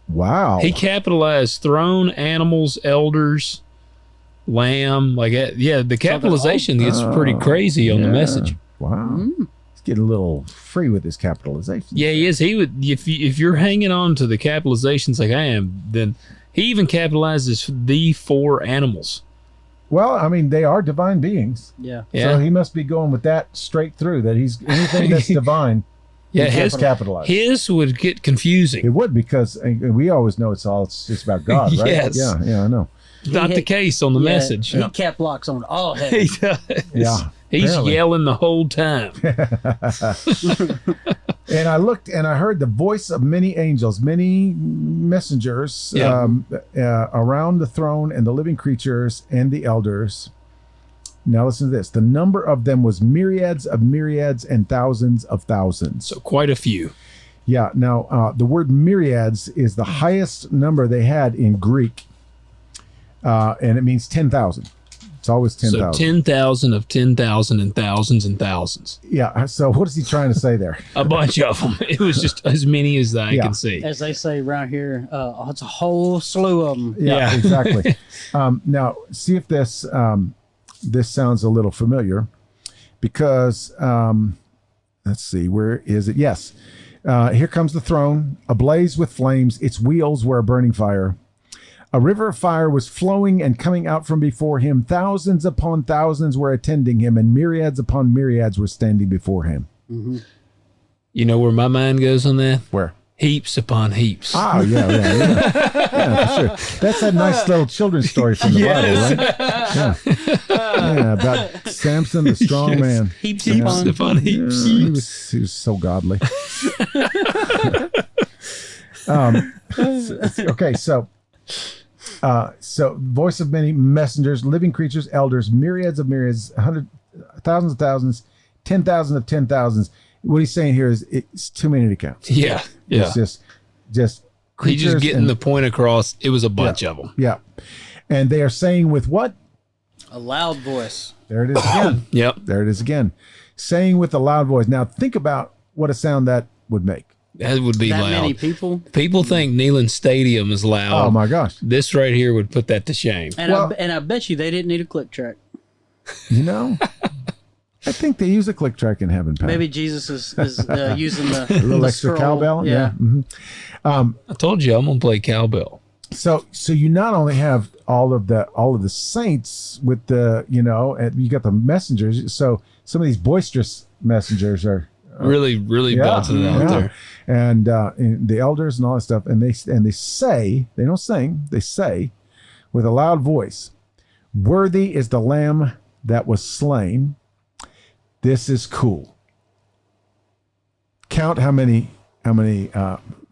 Wow. He capitalized throne, animals, elders, lamb. The capitalization gets pretty crazy on the Message. Wow. Getting a little free with his capitalization. Yeah, he is. He would, if you're hanging on to the capitalizations like I am, then he even capitalizes the 4 animals. Well, I mean, they are divine beings. Yeah. So he must be going with that straight through. That he's anything that's divine. His capitalized. His would get confusing. It would, because we always know it's just about God, right? Yes. Yeah, I know. Not the case on the Message. He cap locks on all heaven. He does. Yeah. He's apparently yelling the whole time. And I looked, and I heard the voice of many angels, many messengers around the throne, and the living creatures and the elders. Now listen to this. The number of them was myriads of myriads and thousands of thousands. So quite a few. Yeah. Now, the word myriads is the highest number they had in Greek, and it means 10,000. It's always 10,000. So 10,000 of 10,000 and thousands and thousands. Yeah. So what is he trying to say there? A bunch of them. It was just as many as I can see. As they say around here, it's a whole slew of them. Yeah. Exactly. Now, see if this sounds a little familiar, because let's see, where is it? Yes. Here comes the throne, ablaze with flames. Its wheels were a burning fire. A river of fire was flowing and coming out from before him. Thousands upon thousands were attending him, and myriads upon myriads were standing before him. Mm-hmm. You know where my mind goes on that? Where? Heaps upon heaps. Oh, yeah, for sure. That's a nice little children's story from the Bible, right? Yeah, about Samson, the strong man. Heaps upon heaps. He was so godly. Okay, so voice of many messengers, living creatures, elders, myriads of myriads, thousands of thousands, 10,000 of 10,000s. What he's saying here is it's too many to count. Yeah. It's just creatures. He's just getting the point across. It was a bunch of them. Yeah. And they are saying with what? A loud voice. There it is again. Yep. There it is again. Saying with a loud voice. Now think about what a sound that would make. That would be that loud. many people. People think Neyland Stadium is loud. Oh my gosh! This right here would put that to shame. And, Well- I bet you they didn't need a click track. You know, I think they use a click track in heaven. Pat. Maybe Jesus is using the a little the extra scroll. cowbell. Yeah. Mhm. I told you I'm gonna play cowbell. So you not only have all of the saints with the and you got the messengers. So some of these boisterous messengers are Really belting it out there. and the elders and all that stuff, and they say, they don't sing, they say with a loud voice, "Worthy is the Lamb that was slain." This is cool. Count how many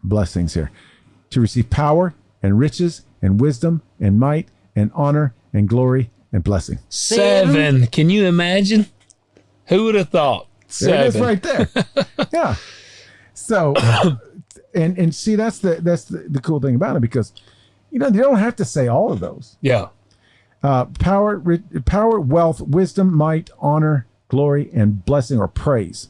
blessings here: to receive power and riches and wisdom and might and honor and glory and blessing. 7. Can you imagine? Who would have thought? There it is 7. right there. Yeah. So, and see, that's the cool thing about it, because they don't have to say all of those. Yeah. Power, wealth, wisdom, might, honor, glory, and blessing or praise.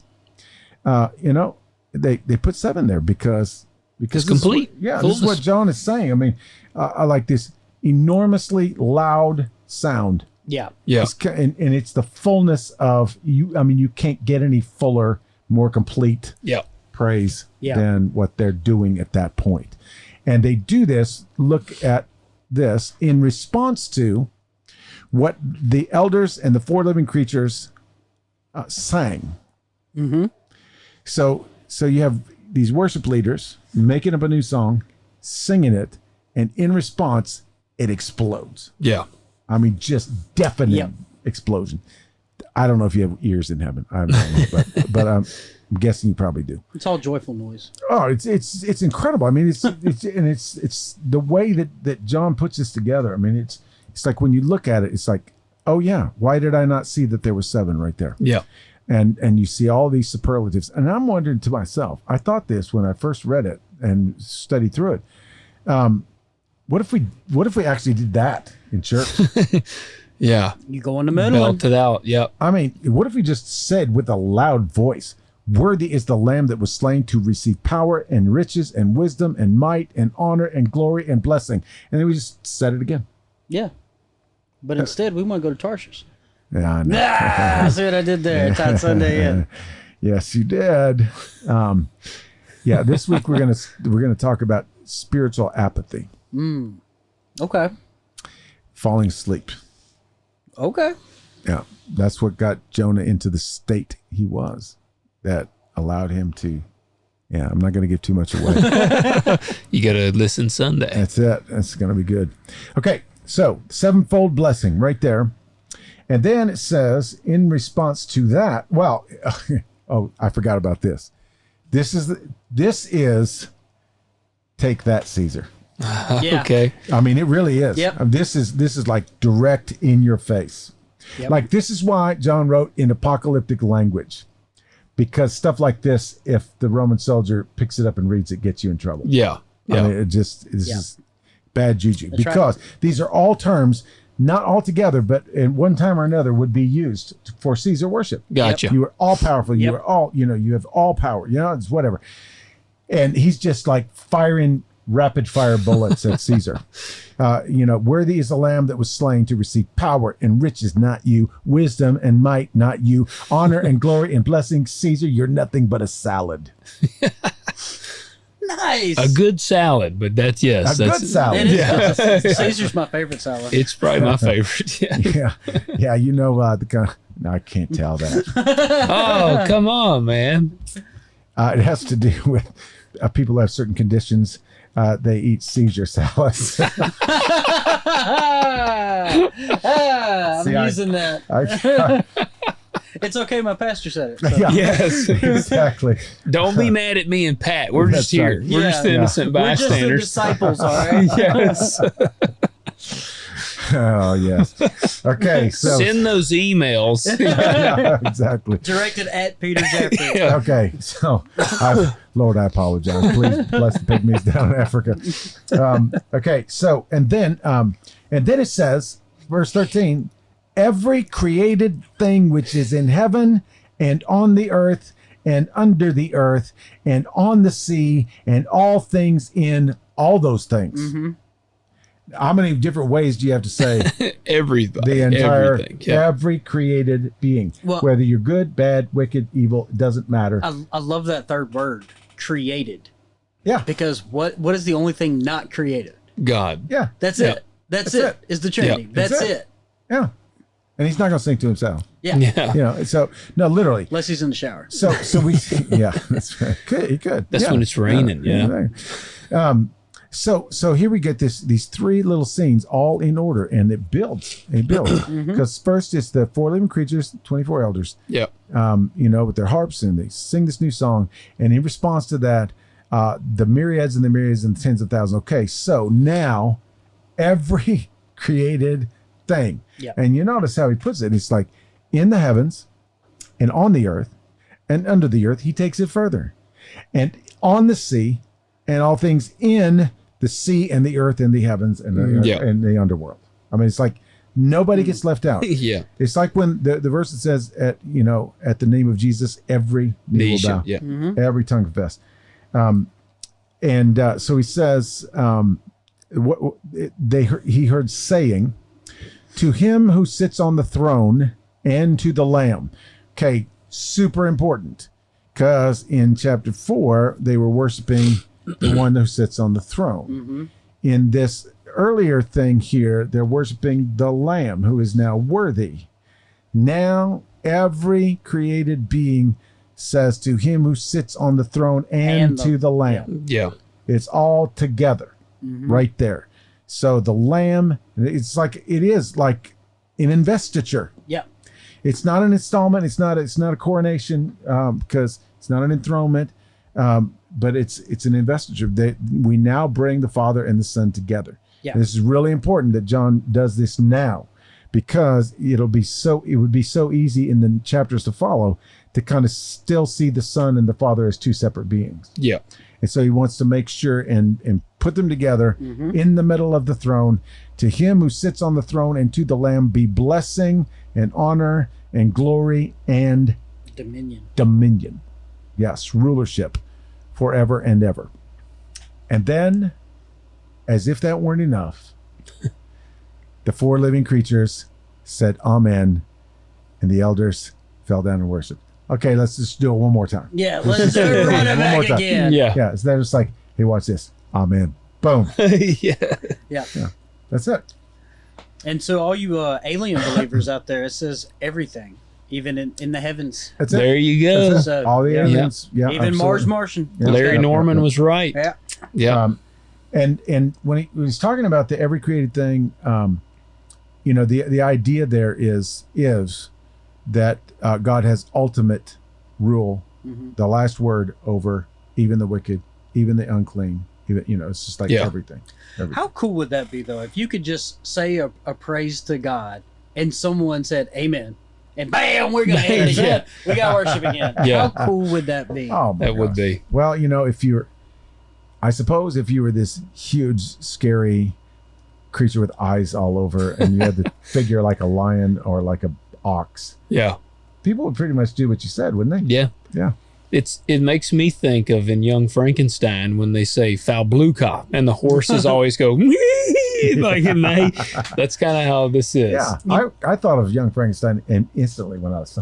They put 7 there because It's complete. This fullness. is what John is saying. I mean, I like this enormously loud sound. Yeah. Yeah. And it's the fullness of you. I mean, you can't get any fuller, more complete Yeah. praise Yeah. than what they're doing at that point. And they do this, look at this, in response to what the elders and the 4 living creatures sang. Mm-hmm. So you have these worship leaders making up a new song, singing it, and in response, it explodes. Yeah. I mean, just deafening Yep. explosion. I don't know if you have ears in heaven. I don't know, but I'm guessing you probably do. It's all joyful noise. Oh, it's incredible. I mean, it's the way that John puts this together. I mean, it's like when you look at it, it's like, oh yeah, why did I not see that there was 7 right there? Yeah. And you see all these superlatives, and I'm wondering to myself, I thought this when I first read it and studied through it. What if we actually did that in church? Yeah. You go in the middle. Belt it out. Yep. I mean, what if we just said with a loud voice, "Worthy is the Lamb that was slain to receive power and riches and wisdom and might and honor and glory and blessing," and then we just said it again. Yeah. But instead, we want to go to Tarshish. Yeah, I know. Ah, see what I did there. Tied Sunday in. Yes, you did. Yeah, this week we're gonna talk about spiritual apathy, Okay. falling asleep. Okay. Yeah, that's what got Jonah into the state he was, that allowed him to. Yeah, I'm not going to give too much away. You got to listen Sunday. That's it. That's going to be good. Okay, so 7-fold blessing right there. And then it says, in response to that, well, oh, I forgot about this. This is take that, Caesar. Yeah. Okay. I mean, it really is. Yep. This is like direct in your face. Yep. Like, this is why John wrote in apocalyptic language, because stuff like this, if the Roman soldier picks it up and reads it, gets you in trouble. Yeah. Yeah. I mean, this is bad juju. That's Because these are all terms, not all together, but in one time or another would be used for Caesar worship. Gotcha. You are all powerful. You Yep. are all, you have all power. It's whatever. And he's just like firing rapid fire bullets at Caesar. Worthy is the Lamb that was slain to receive power and riches, not you. Wisdom and might, not you. Honor and glory and blessing, Caesar, you're nothing but a salad. Nice. A good salad, but that's A good salad. It is. Caesar's my favorite salad. It's probably my favorite. Yeah. Yeah, the kind of, no, I can't tell that. Oh, come on, man. It has to do with people who have certain conditions. They eat Caesar salads. I'm See, using that. I- It's okay. My pastor said it. So. yeah, Yes. exactly. Don't be mad at me and Pat. We're just That's here. right. We're just the Yeah. innocent We're just the bystanders. disciples, all right? Yes. Oh yes. Okay, so Send those emails. yeah, exactly. Directed at Peter Jeffrey. Yeah. Okay, so Lord, I apologize. Please bless the pygmies down in Africa. Okay, so and then it says, verse 13, every created thing which is in heaven and on the earth and under the earth and on the sea and all things in all those things. Mm-hmm. How many different ways do you have to say Everything. the entire, Everything. Yeah. every created being? Well- Whether you're good, bad, wicked, evil, it doesn't matter. I love that third word, created. Yeah. Because what is the only thing not created? God. Yeah. That's Yeah. it. That's That's it. Is the Trinity. Yeah. That's That's it. it. Yeah. And he's not going to sing to himself. Yeah. Yeah. You know, so no, literally. Unless he's in the shower. So we, yeah, that's right. He could. That's Yeah. when it's raining. Yeah. So here we get these three little scenes all in order, and it builds. Because first it's the four living creatures, 24 elders, Yeah. with their harps, and they sing this new song. And in response to that, the myriads and the myriads and the tens of thousands. Okay, so now every created thing. Yeah. And you notice how he puts it. It's like in the heavens and on the earth and under the earth. He takes it further. And on the sea and all things in the sea and the earth and the heavens and the, Yeah. and the underworld. I mean, it's like nobody gets left out. Yeah. It's like when the verse that says at the name of Jesus, every knee will bow, Yeah. every tongue confess. So he says, he heard saying, to him who sits on the throne and to the Lamb. Okay, super important, because in chapter 4 they were worshiping the one who sits on the throne. In this earlier thing here, they're worshiping the Lamb, who is now worthy. Now every created being says to him who sits on the throne and to the Lamb. Yeah. It's all together right there. So the Lamb, it is like an investiture. Yeah. It's not an installment. It's not a coronation, because it's not an enthronement, but it's an investiture that we now bring the Father and the Son together. Yeah. And this is really important that John does this now, because it would be so easy in the chapters to follow to kind of still see the Son and the Father as two separate beings. Yeah. And so he wants to make sure and put them together in the middle of the throne. To him who sits on the throne and to the Lamb be blessing and honor and glory and dominion. Yes, rulership forever and ever. And then, as if that weren't enough, the four living creatures said, Amen, and the elders fell down and worshiped. Okay, let's just do it one more time. Yeah, let's do it. Run it One more back time. again. Yeah. Yeah, so they're just like, hey, watch this. Amen. Boom. Yeah. Yeah. That's it. And so all you alien believers out there, it says everything, even in the heavens. That's it. There you go. That's it. So, All the yeah. aliens. Yeah. Even absolutely. Mars Martian. Yeah. Larry Yeah. Norman was right. Yeah. Yeah. And when he's talking about the every created thing, the idea there is that God has ultimate rule, the last word over even the wicked, even the unclean. Even it's just like everything. How cool would that be, though, if you could just say a praise to God and someone said Amen, and bam, we're going to hit it again. We got worship again. Yeah. How cool would that be? Oh, my That would gosh. be. Well, I suppose if you were this huge, scary creature with eyes all over, and you had the figure like a lion or like a ox, Yeah. people would pretty much do what you said, wouldn't they? Yeah. Yeah. It makes me think of in Young Frankenstein when they say Faubluka and the horses always go like that's kind of how this is. Yeah. I thought of Young Frankenstein and instantly when I was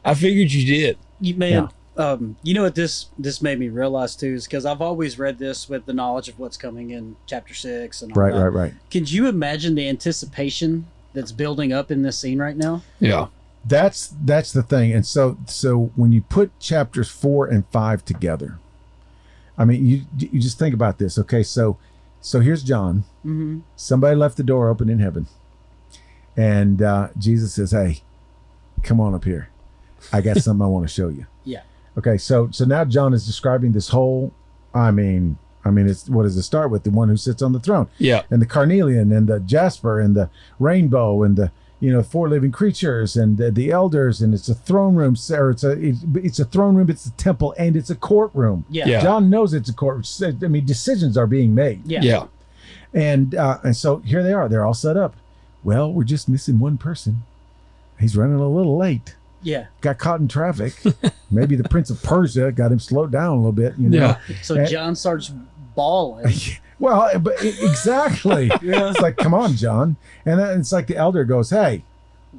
I figured you did. You know what this made me realize too is because I've always read this with the knowledge of what's coming in chapter 6 and all that. Right. Could you imagine the anticipation that's building up in this scene right now? Yeah. That's the thing. And so when you put chapters 4 and 5 together, I mean, you just think about this. Okay, so here's John. Somebody left the door open in heaven, and Jesus says, "Hey, come on up here. I got something I want to show you." Yeah. Okay, so now John is describing this whole. I mean, it's what does it start with? The one who sits on the throne. Yeah. And the carnelian and the jasper and the rainbow and the four living creatures and the elders, and it's a throne room, or it's a throne room, it's a temple, and it's a courtroom. Yeah. John knows it's a court. I mean, decisions are being made. Yeah. And so here they are. They're all set up. Well, we're just missing one person. He's running a little late. Yeah. got caught in traffic. Maybe the Prince of Persia got him slowed down a little bit. You know? Yeah. So John starts bawling. Well, but exactly. Yeah. It's like, come on, John. And then it's like the elder goes, hey,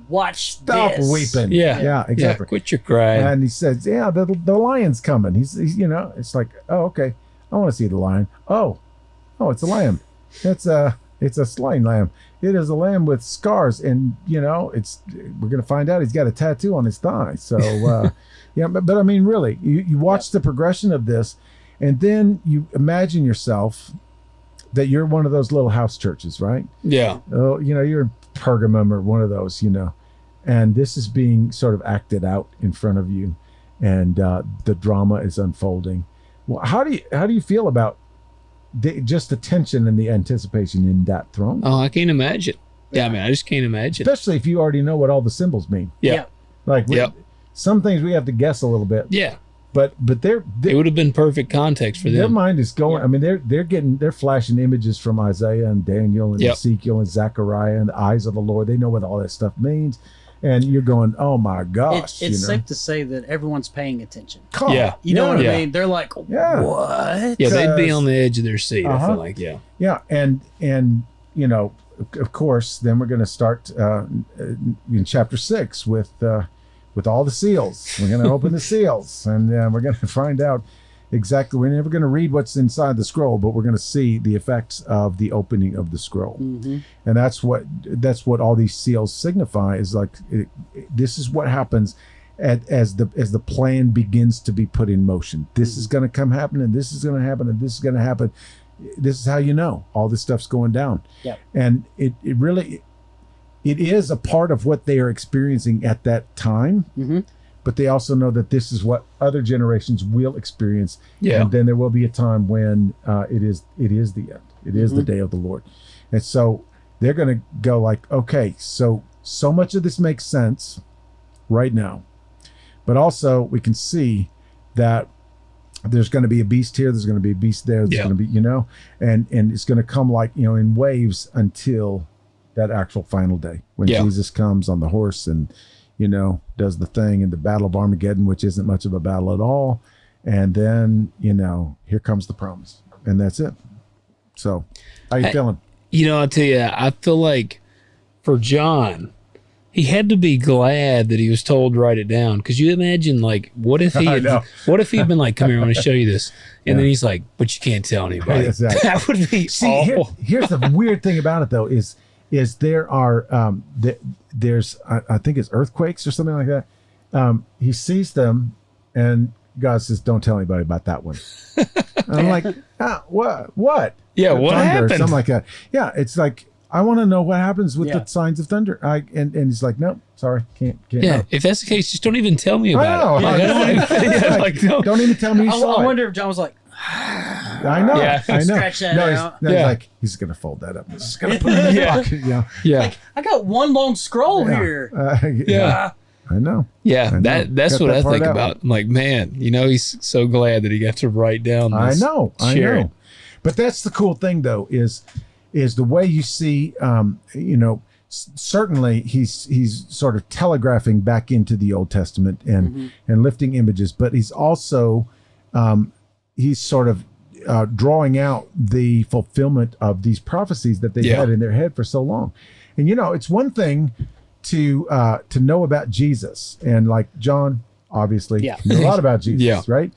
Watch stop this. weeping. Yeah. Yeah, exactly. Yeah, quit your crying. And he says, yeah, the lion's coming. He's, you know, it's like, oh, okay. I want to see the lion. Oh, it's a lamb. It's a slain lamb. It is a lamb with scars. And, you know, we're going to find out he's got a tattoo on his thigh. So, yeah, but I mean, really, you watch the progression of this, and then you imagine yourself that you're one of those little house churches, right? Yeah. Oh, you know, you're in Pergamum or one of those, you know, and this is being sort of acted out in front of you, and the drama is unfolding. Well, how do you feel about just the tension and the anticipation in that throne? Oh, I can't imagine. Yeah, I mean, I just can't imagine. Especially if you already know what all the symbols mean. Yeah. Like, Yep. some things we have to guess a little bit. Yeah. But It would have been perfect context for their them. mind is going. I mean, they're flashing images from Isaiah and Daniel and Yep. Ezekiel and Zechariah and the eyes of the Lord. They know what all that stuff means, and you're going, oh my gosh! It's safe to say that everyone's paying attention. Yeah. You know what Yeah. I mean? They're like, Yeah. what? Yeah, they'd be on the edge of their seat, I feel like, yeah. Yeah, and you know, of course, then we're going to start in chapter 6 with all the seals. We're going to open the seals, and we're going to find out exactly. We're never going to read what's inside the scroll, but we're going to see the effects of the opening of the scroll, and that's what all these seals signify. Is like this is what happens as the plan begins to be put in motion. This is going to come happen, and this is going to happen, and this is going to happen. This is how you know all this stuff's going down. Yeah, and it really. It is a part of what they are experiencing at that time, but they also know that this is what other generations will experience. Yeah. And then there will be a time when it is the end. It is the day of the Lord. And so they're going to go like, okay, so much of this makes sense right now, but also we can see that there's going to be a beast here. There's going to be a beast there. There's going to be, you know, and it's going to come like, you know, in waves until that actual final day when Jesus comes on the horse and, you know, does the thing in the Battle of Armageddon, which isn't much of a battle at all. And then, you know, here comes the promise, and that's it. So how you feeling? You know, I'll tell you, I feel like for John, he had to be glad that he was told to write it down. Because you imagine, like, what if he'd been like, come here, I want to show you this. And then he's like, but you can't tell anybody. Exactly. That would be awful. Here's the weird thing about it, though, is there are there's I think it's earthquakes or something like that. He sees them, and God says, "Don't tell anybody about that one." And I'm like, what? Yeah, what thunder, happened? Something like that. Yeah, it's like I want to know what happens with the signs of thunder. And he's like, no, sorry, can't. Yeah, no. if that's the case, just don't even tell me about it. Don't even tell me you saw I it. wonder if John was like, I know. Yeah. I know. Scratch that out. He's like, he's gonna fold that up. He's just gonna put it in the pocket. Yeah. like, I got one long scroll here. Yeah. I know. Yeah, I know. that's Cut what that I part think out. about. Like, man, you know, he's so glad that he got to write down this. I know. But that's the cool thing, though, is the way you see, you know, certainly he's sort of telegraphing back into the Old Testament and lifting images, but he's also he's sort of drawing out the fulfillment of these prophecies that they've had in their head for so long. And, you know, it's one thing to know about Jesus, and like John obviously knew a lot about Jesus, right?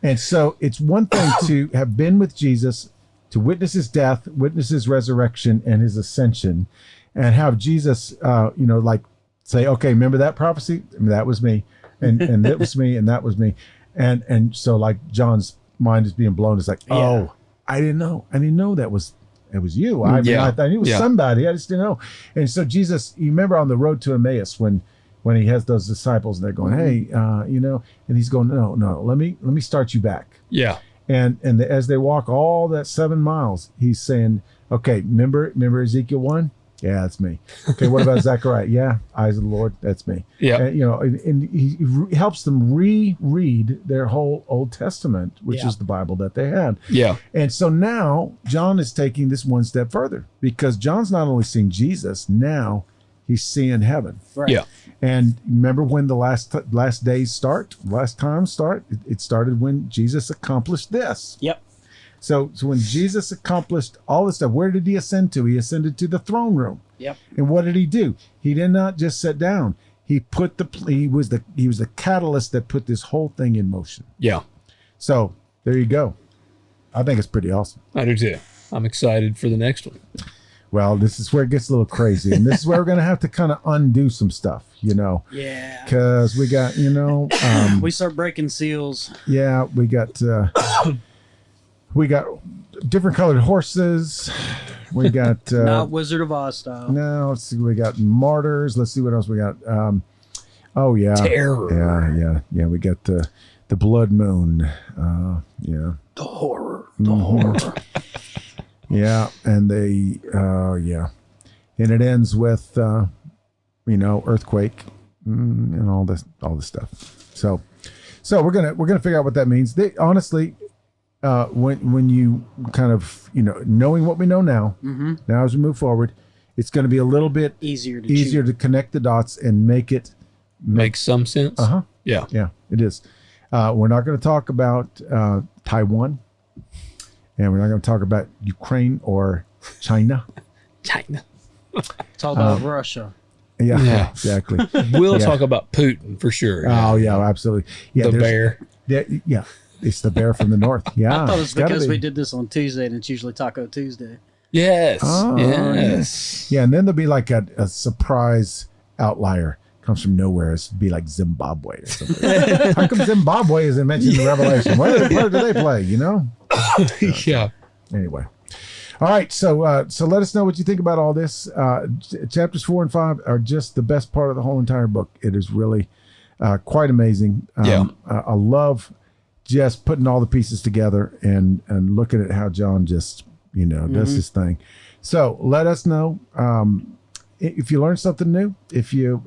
And so it's one thing to have been with Jesus, to witness his death, witness his resurrection and his ascension, and have Jesus, you know, like say, okay, remember that prophecy? I mean, that was me, and that was me, and that was me, and so like John's mind is being blown. It's like, oh, I didn't know that was. It was you. I knew it was somebody. I just didn't know. And so Jesus, you remember on the road to Emmaus when he has those disciples and they're going, hey, you know, and he's going, no, let me start you back. Yeah. And as they walk all that 7 miles, he's saying, okay, remember Ezekiel 1? Yeah, that's me. Okay, what about Zechariah? Yeah, eyes of the Lord, that's me. Yeah. You know, and he helps them reread their whole Old Testament, which is the Bible that they had. Yeah. And so now John is taking this one step further, because John's not only seeing Jesus, now he's seeing heaven. Right. Yeah. And remember when the last time start? It started when Jesus accomplished this. Yep. So when Jesus accomplished all this stuff, where did he ascend to? He ascended to the throne room. Yep. And what did he do? He did not just sit down. He was the catalyst that put this whole thing in motion. Yeah. So there you go. I think it's pretty awesome. I do too. I'm excited for the next one. Well, this is where it gets a little crazy, and this is where we're going to have to kind of undo some stuff, Yeah. because we got, We start breaking seals. yeah, we got different colored horses. We got Not Wizard of Oz style. no. Let's see, we got martyrs. Let's see what else we got. Oh yeah, Terror. Yeah. We got the blood moon. Yeah. The horror. The horror. Yeah, and and it ends with earthquake and all this stuff. So we're gonna figure out what that means. Honestly, when you kind of knowing what we know now, now as we move forward, it's going to be a little bit Easier to connect the dots and make it Makes some sense. Yeah. Yeah, it is. We're not going to talk about Taiwan. And we're not going to talk about Ukraine or China. China. It's all about Russia. Yeah, exactly. We'll talk about Putin for sure. Oh, yeah, absolutely. Yeah, The bear. Yeah, it's the bear from the north. Yeah. I thought it was it's gotta because be. we did this on Tuesday and it's usually Taco Tuesday. Yes. Oh, yes. Yeah, and then there'll be like a surprise outlier. Comes from nowhere. It's be like Zimbabwe or something. How come Zimbabwe isn't mentioned in Revelation? Where do they play, Yeah. Anyway. All right, so let us know what you think about all this. Chapters 4 and 5 are just the best part of the whole entire book. It is really quite amazing. I love just putting all the pieces together and looking at how John just does his thing. So let us know if you learned something new, if you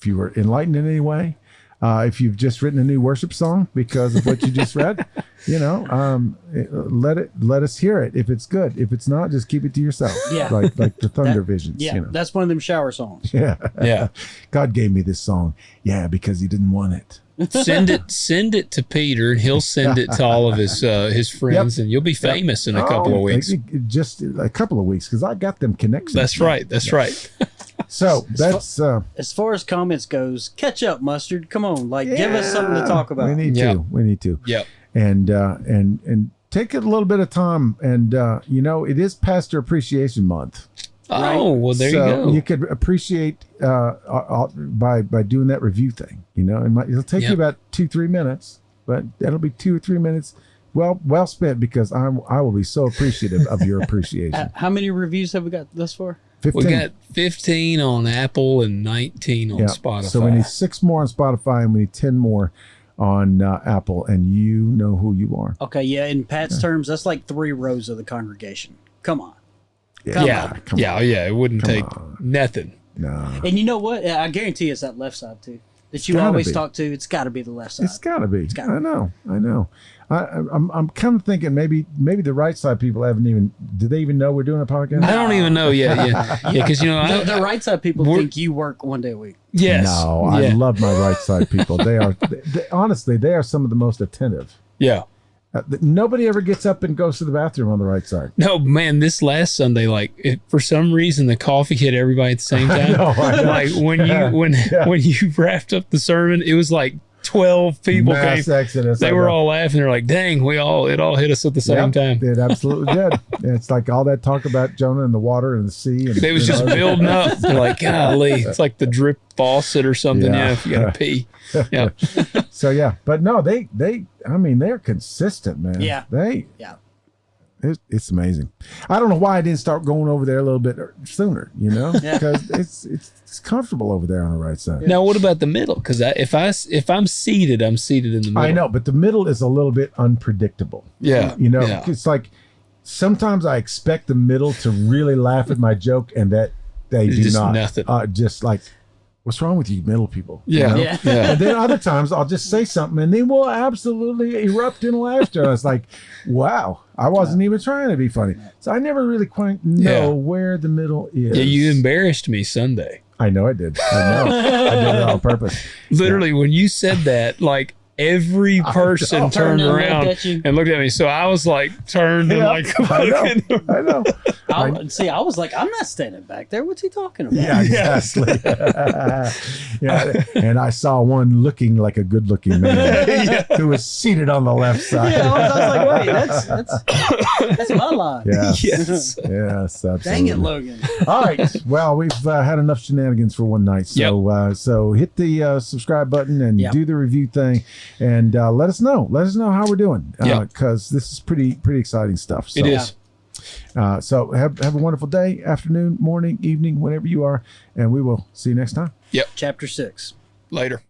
were enlightened in any way. If you've just written a new worship song because of what you just read, let us hear it. If it's good, if it's not, just keep it to yourself. Yeah. Like the Thunder Visions. Yeah, that's one of them shower songs. Yeah. Yeah. God gave me this song. Yeah, because he didn't want it. Send it to Peter, and he'll send it to all of his friends, and you'll be famous in a couple of weeks. Just a couple of weeks, because I got them connections. That's right. That's right. So that's As far as comments goes, catch up, Mustard. Come on, give us something to talk about. We need Yeah. to. We need to. Yep. And take it a little bit of time. And it is Pastor Appreciation Month. Oh, well, there So you go. you could appreciate by doing that review thing. It'll take you about 2-3 minutes, but that'll be 2 or 3 minutes well spent, because I will be so appreciative of your appreciation. How many reviews have we got thus far? 15. We got 15 on Apple and 19 on Spotify. So we need 6 more on Spotify, and we need 10 more on Apple, and you know who you are. Okay, yeah. In Pat's terms, that's like 3 rows of the congregation. Come on. Yeah. It wouldn't take nothing. No. And you know what? I guarantee it's that left side too that you Gotta always be. talk to. It's got to be the left side. It's gotta be. gotta I know. I'm kind of thinking maybe the right side people do they even know we're doing a podcast? I don't even know yet. Yeah. Because, the right side people think you work 1 day a week. yes. No, I Yeah. love my right side people. They are honestly, they are some of the most attentive. Yeah. Nobody ever gets up and goes to the bathroom on the right side. No, man, this last Sunday, for some reason, the coffee hit everybody at the same time. I know. Like when you wrapped up the sermon, it was like 12 people Mass came. exodus. They were all laughing. They're like, "Dang, it all hit us at the same time." It absolutely did. And it's like all that talk about Jonah and the water and the sea. And, They was just building up. They're like, "Golly, it's like the drip faucet or something." Yeah. Yeah, if you gotta pee. Yeah, So but no, they're consistent, man. Yeah. Yeah. It's amazing. I don't know why I didn't start going over there a little bit sooner, because it's comfortable over there on the right side. Now, what about the middle? Because if I'm seated, I'm seated in the middle. I know, but the middle is a little bit unpredictable. Yeah, yeah. It's like sometimes I expect the middle to really laugh at my joke, and that they do Just not. nothing. Just like what's wrong with you middle people? Yeah. Yeah. And then other times I'll just say something and they will absolutely erupt in laughter. I was like, wow, I wasn't even trying to be funny. So I never really quite know where the middle is. Yeah, you embarrassed me Sunday. I know I did. I know. I did it on purpose. Literally, when you said that, like every person turned around and looked at me. So I was like turned and like I know. I was like, I'm not standing back there. What's he talking about? Yeah, exactly. Yeah, and I saw one looking like a good-looking man who was seated on the left side. Yeah, I was like, wait, that's my line. Yes. Yes. Yes, absolutely. Dang it, Logan. All right. Well, we've had enough shenanigans for one night. So so hit the subscribe button and do the review thing, and let us know. Let us know how we're doing, because this is pretty exciting stuff. So, It is. So have a wonderful day, afternoon, morning, evening, whenever you are, and we will see you next time. Yep. Chapter 6. Later.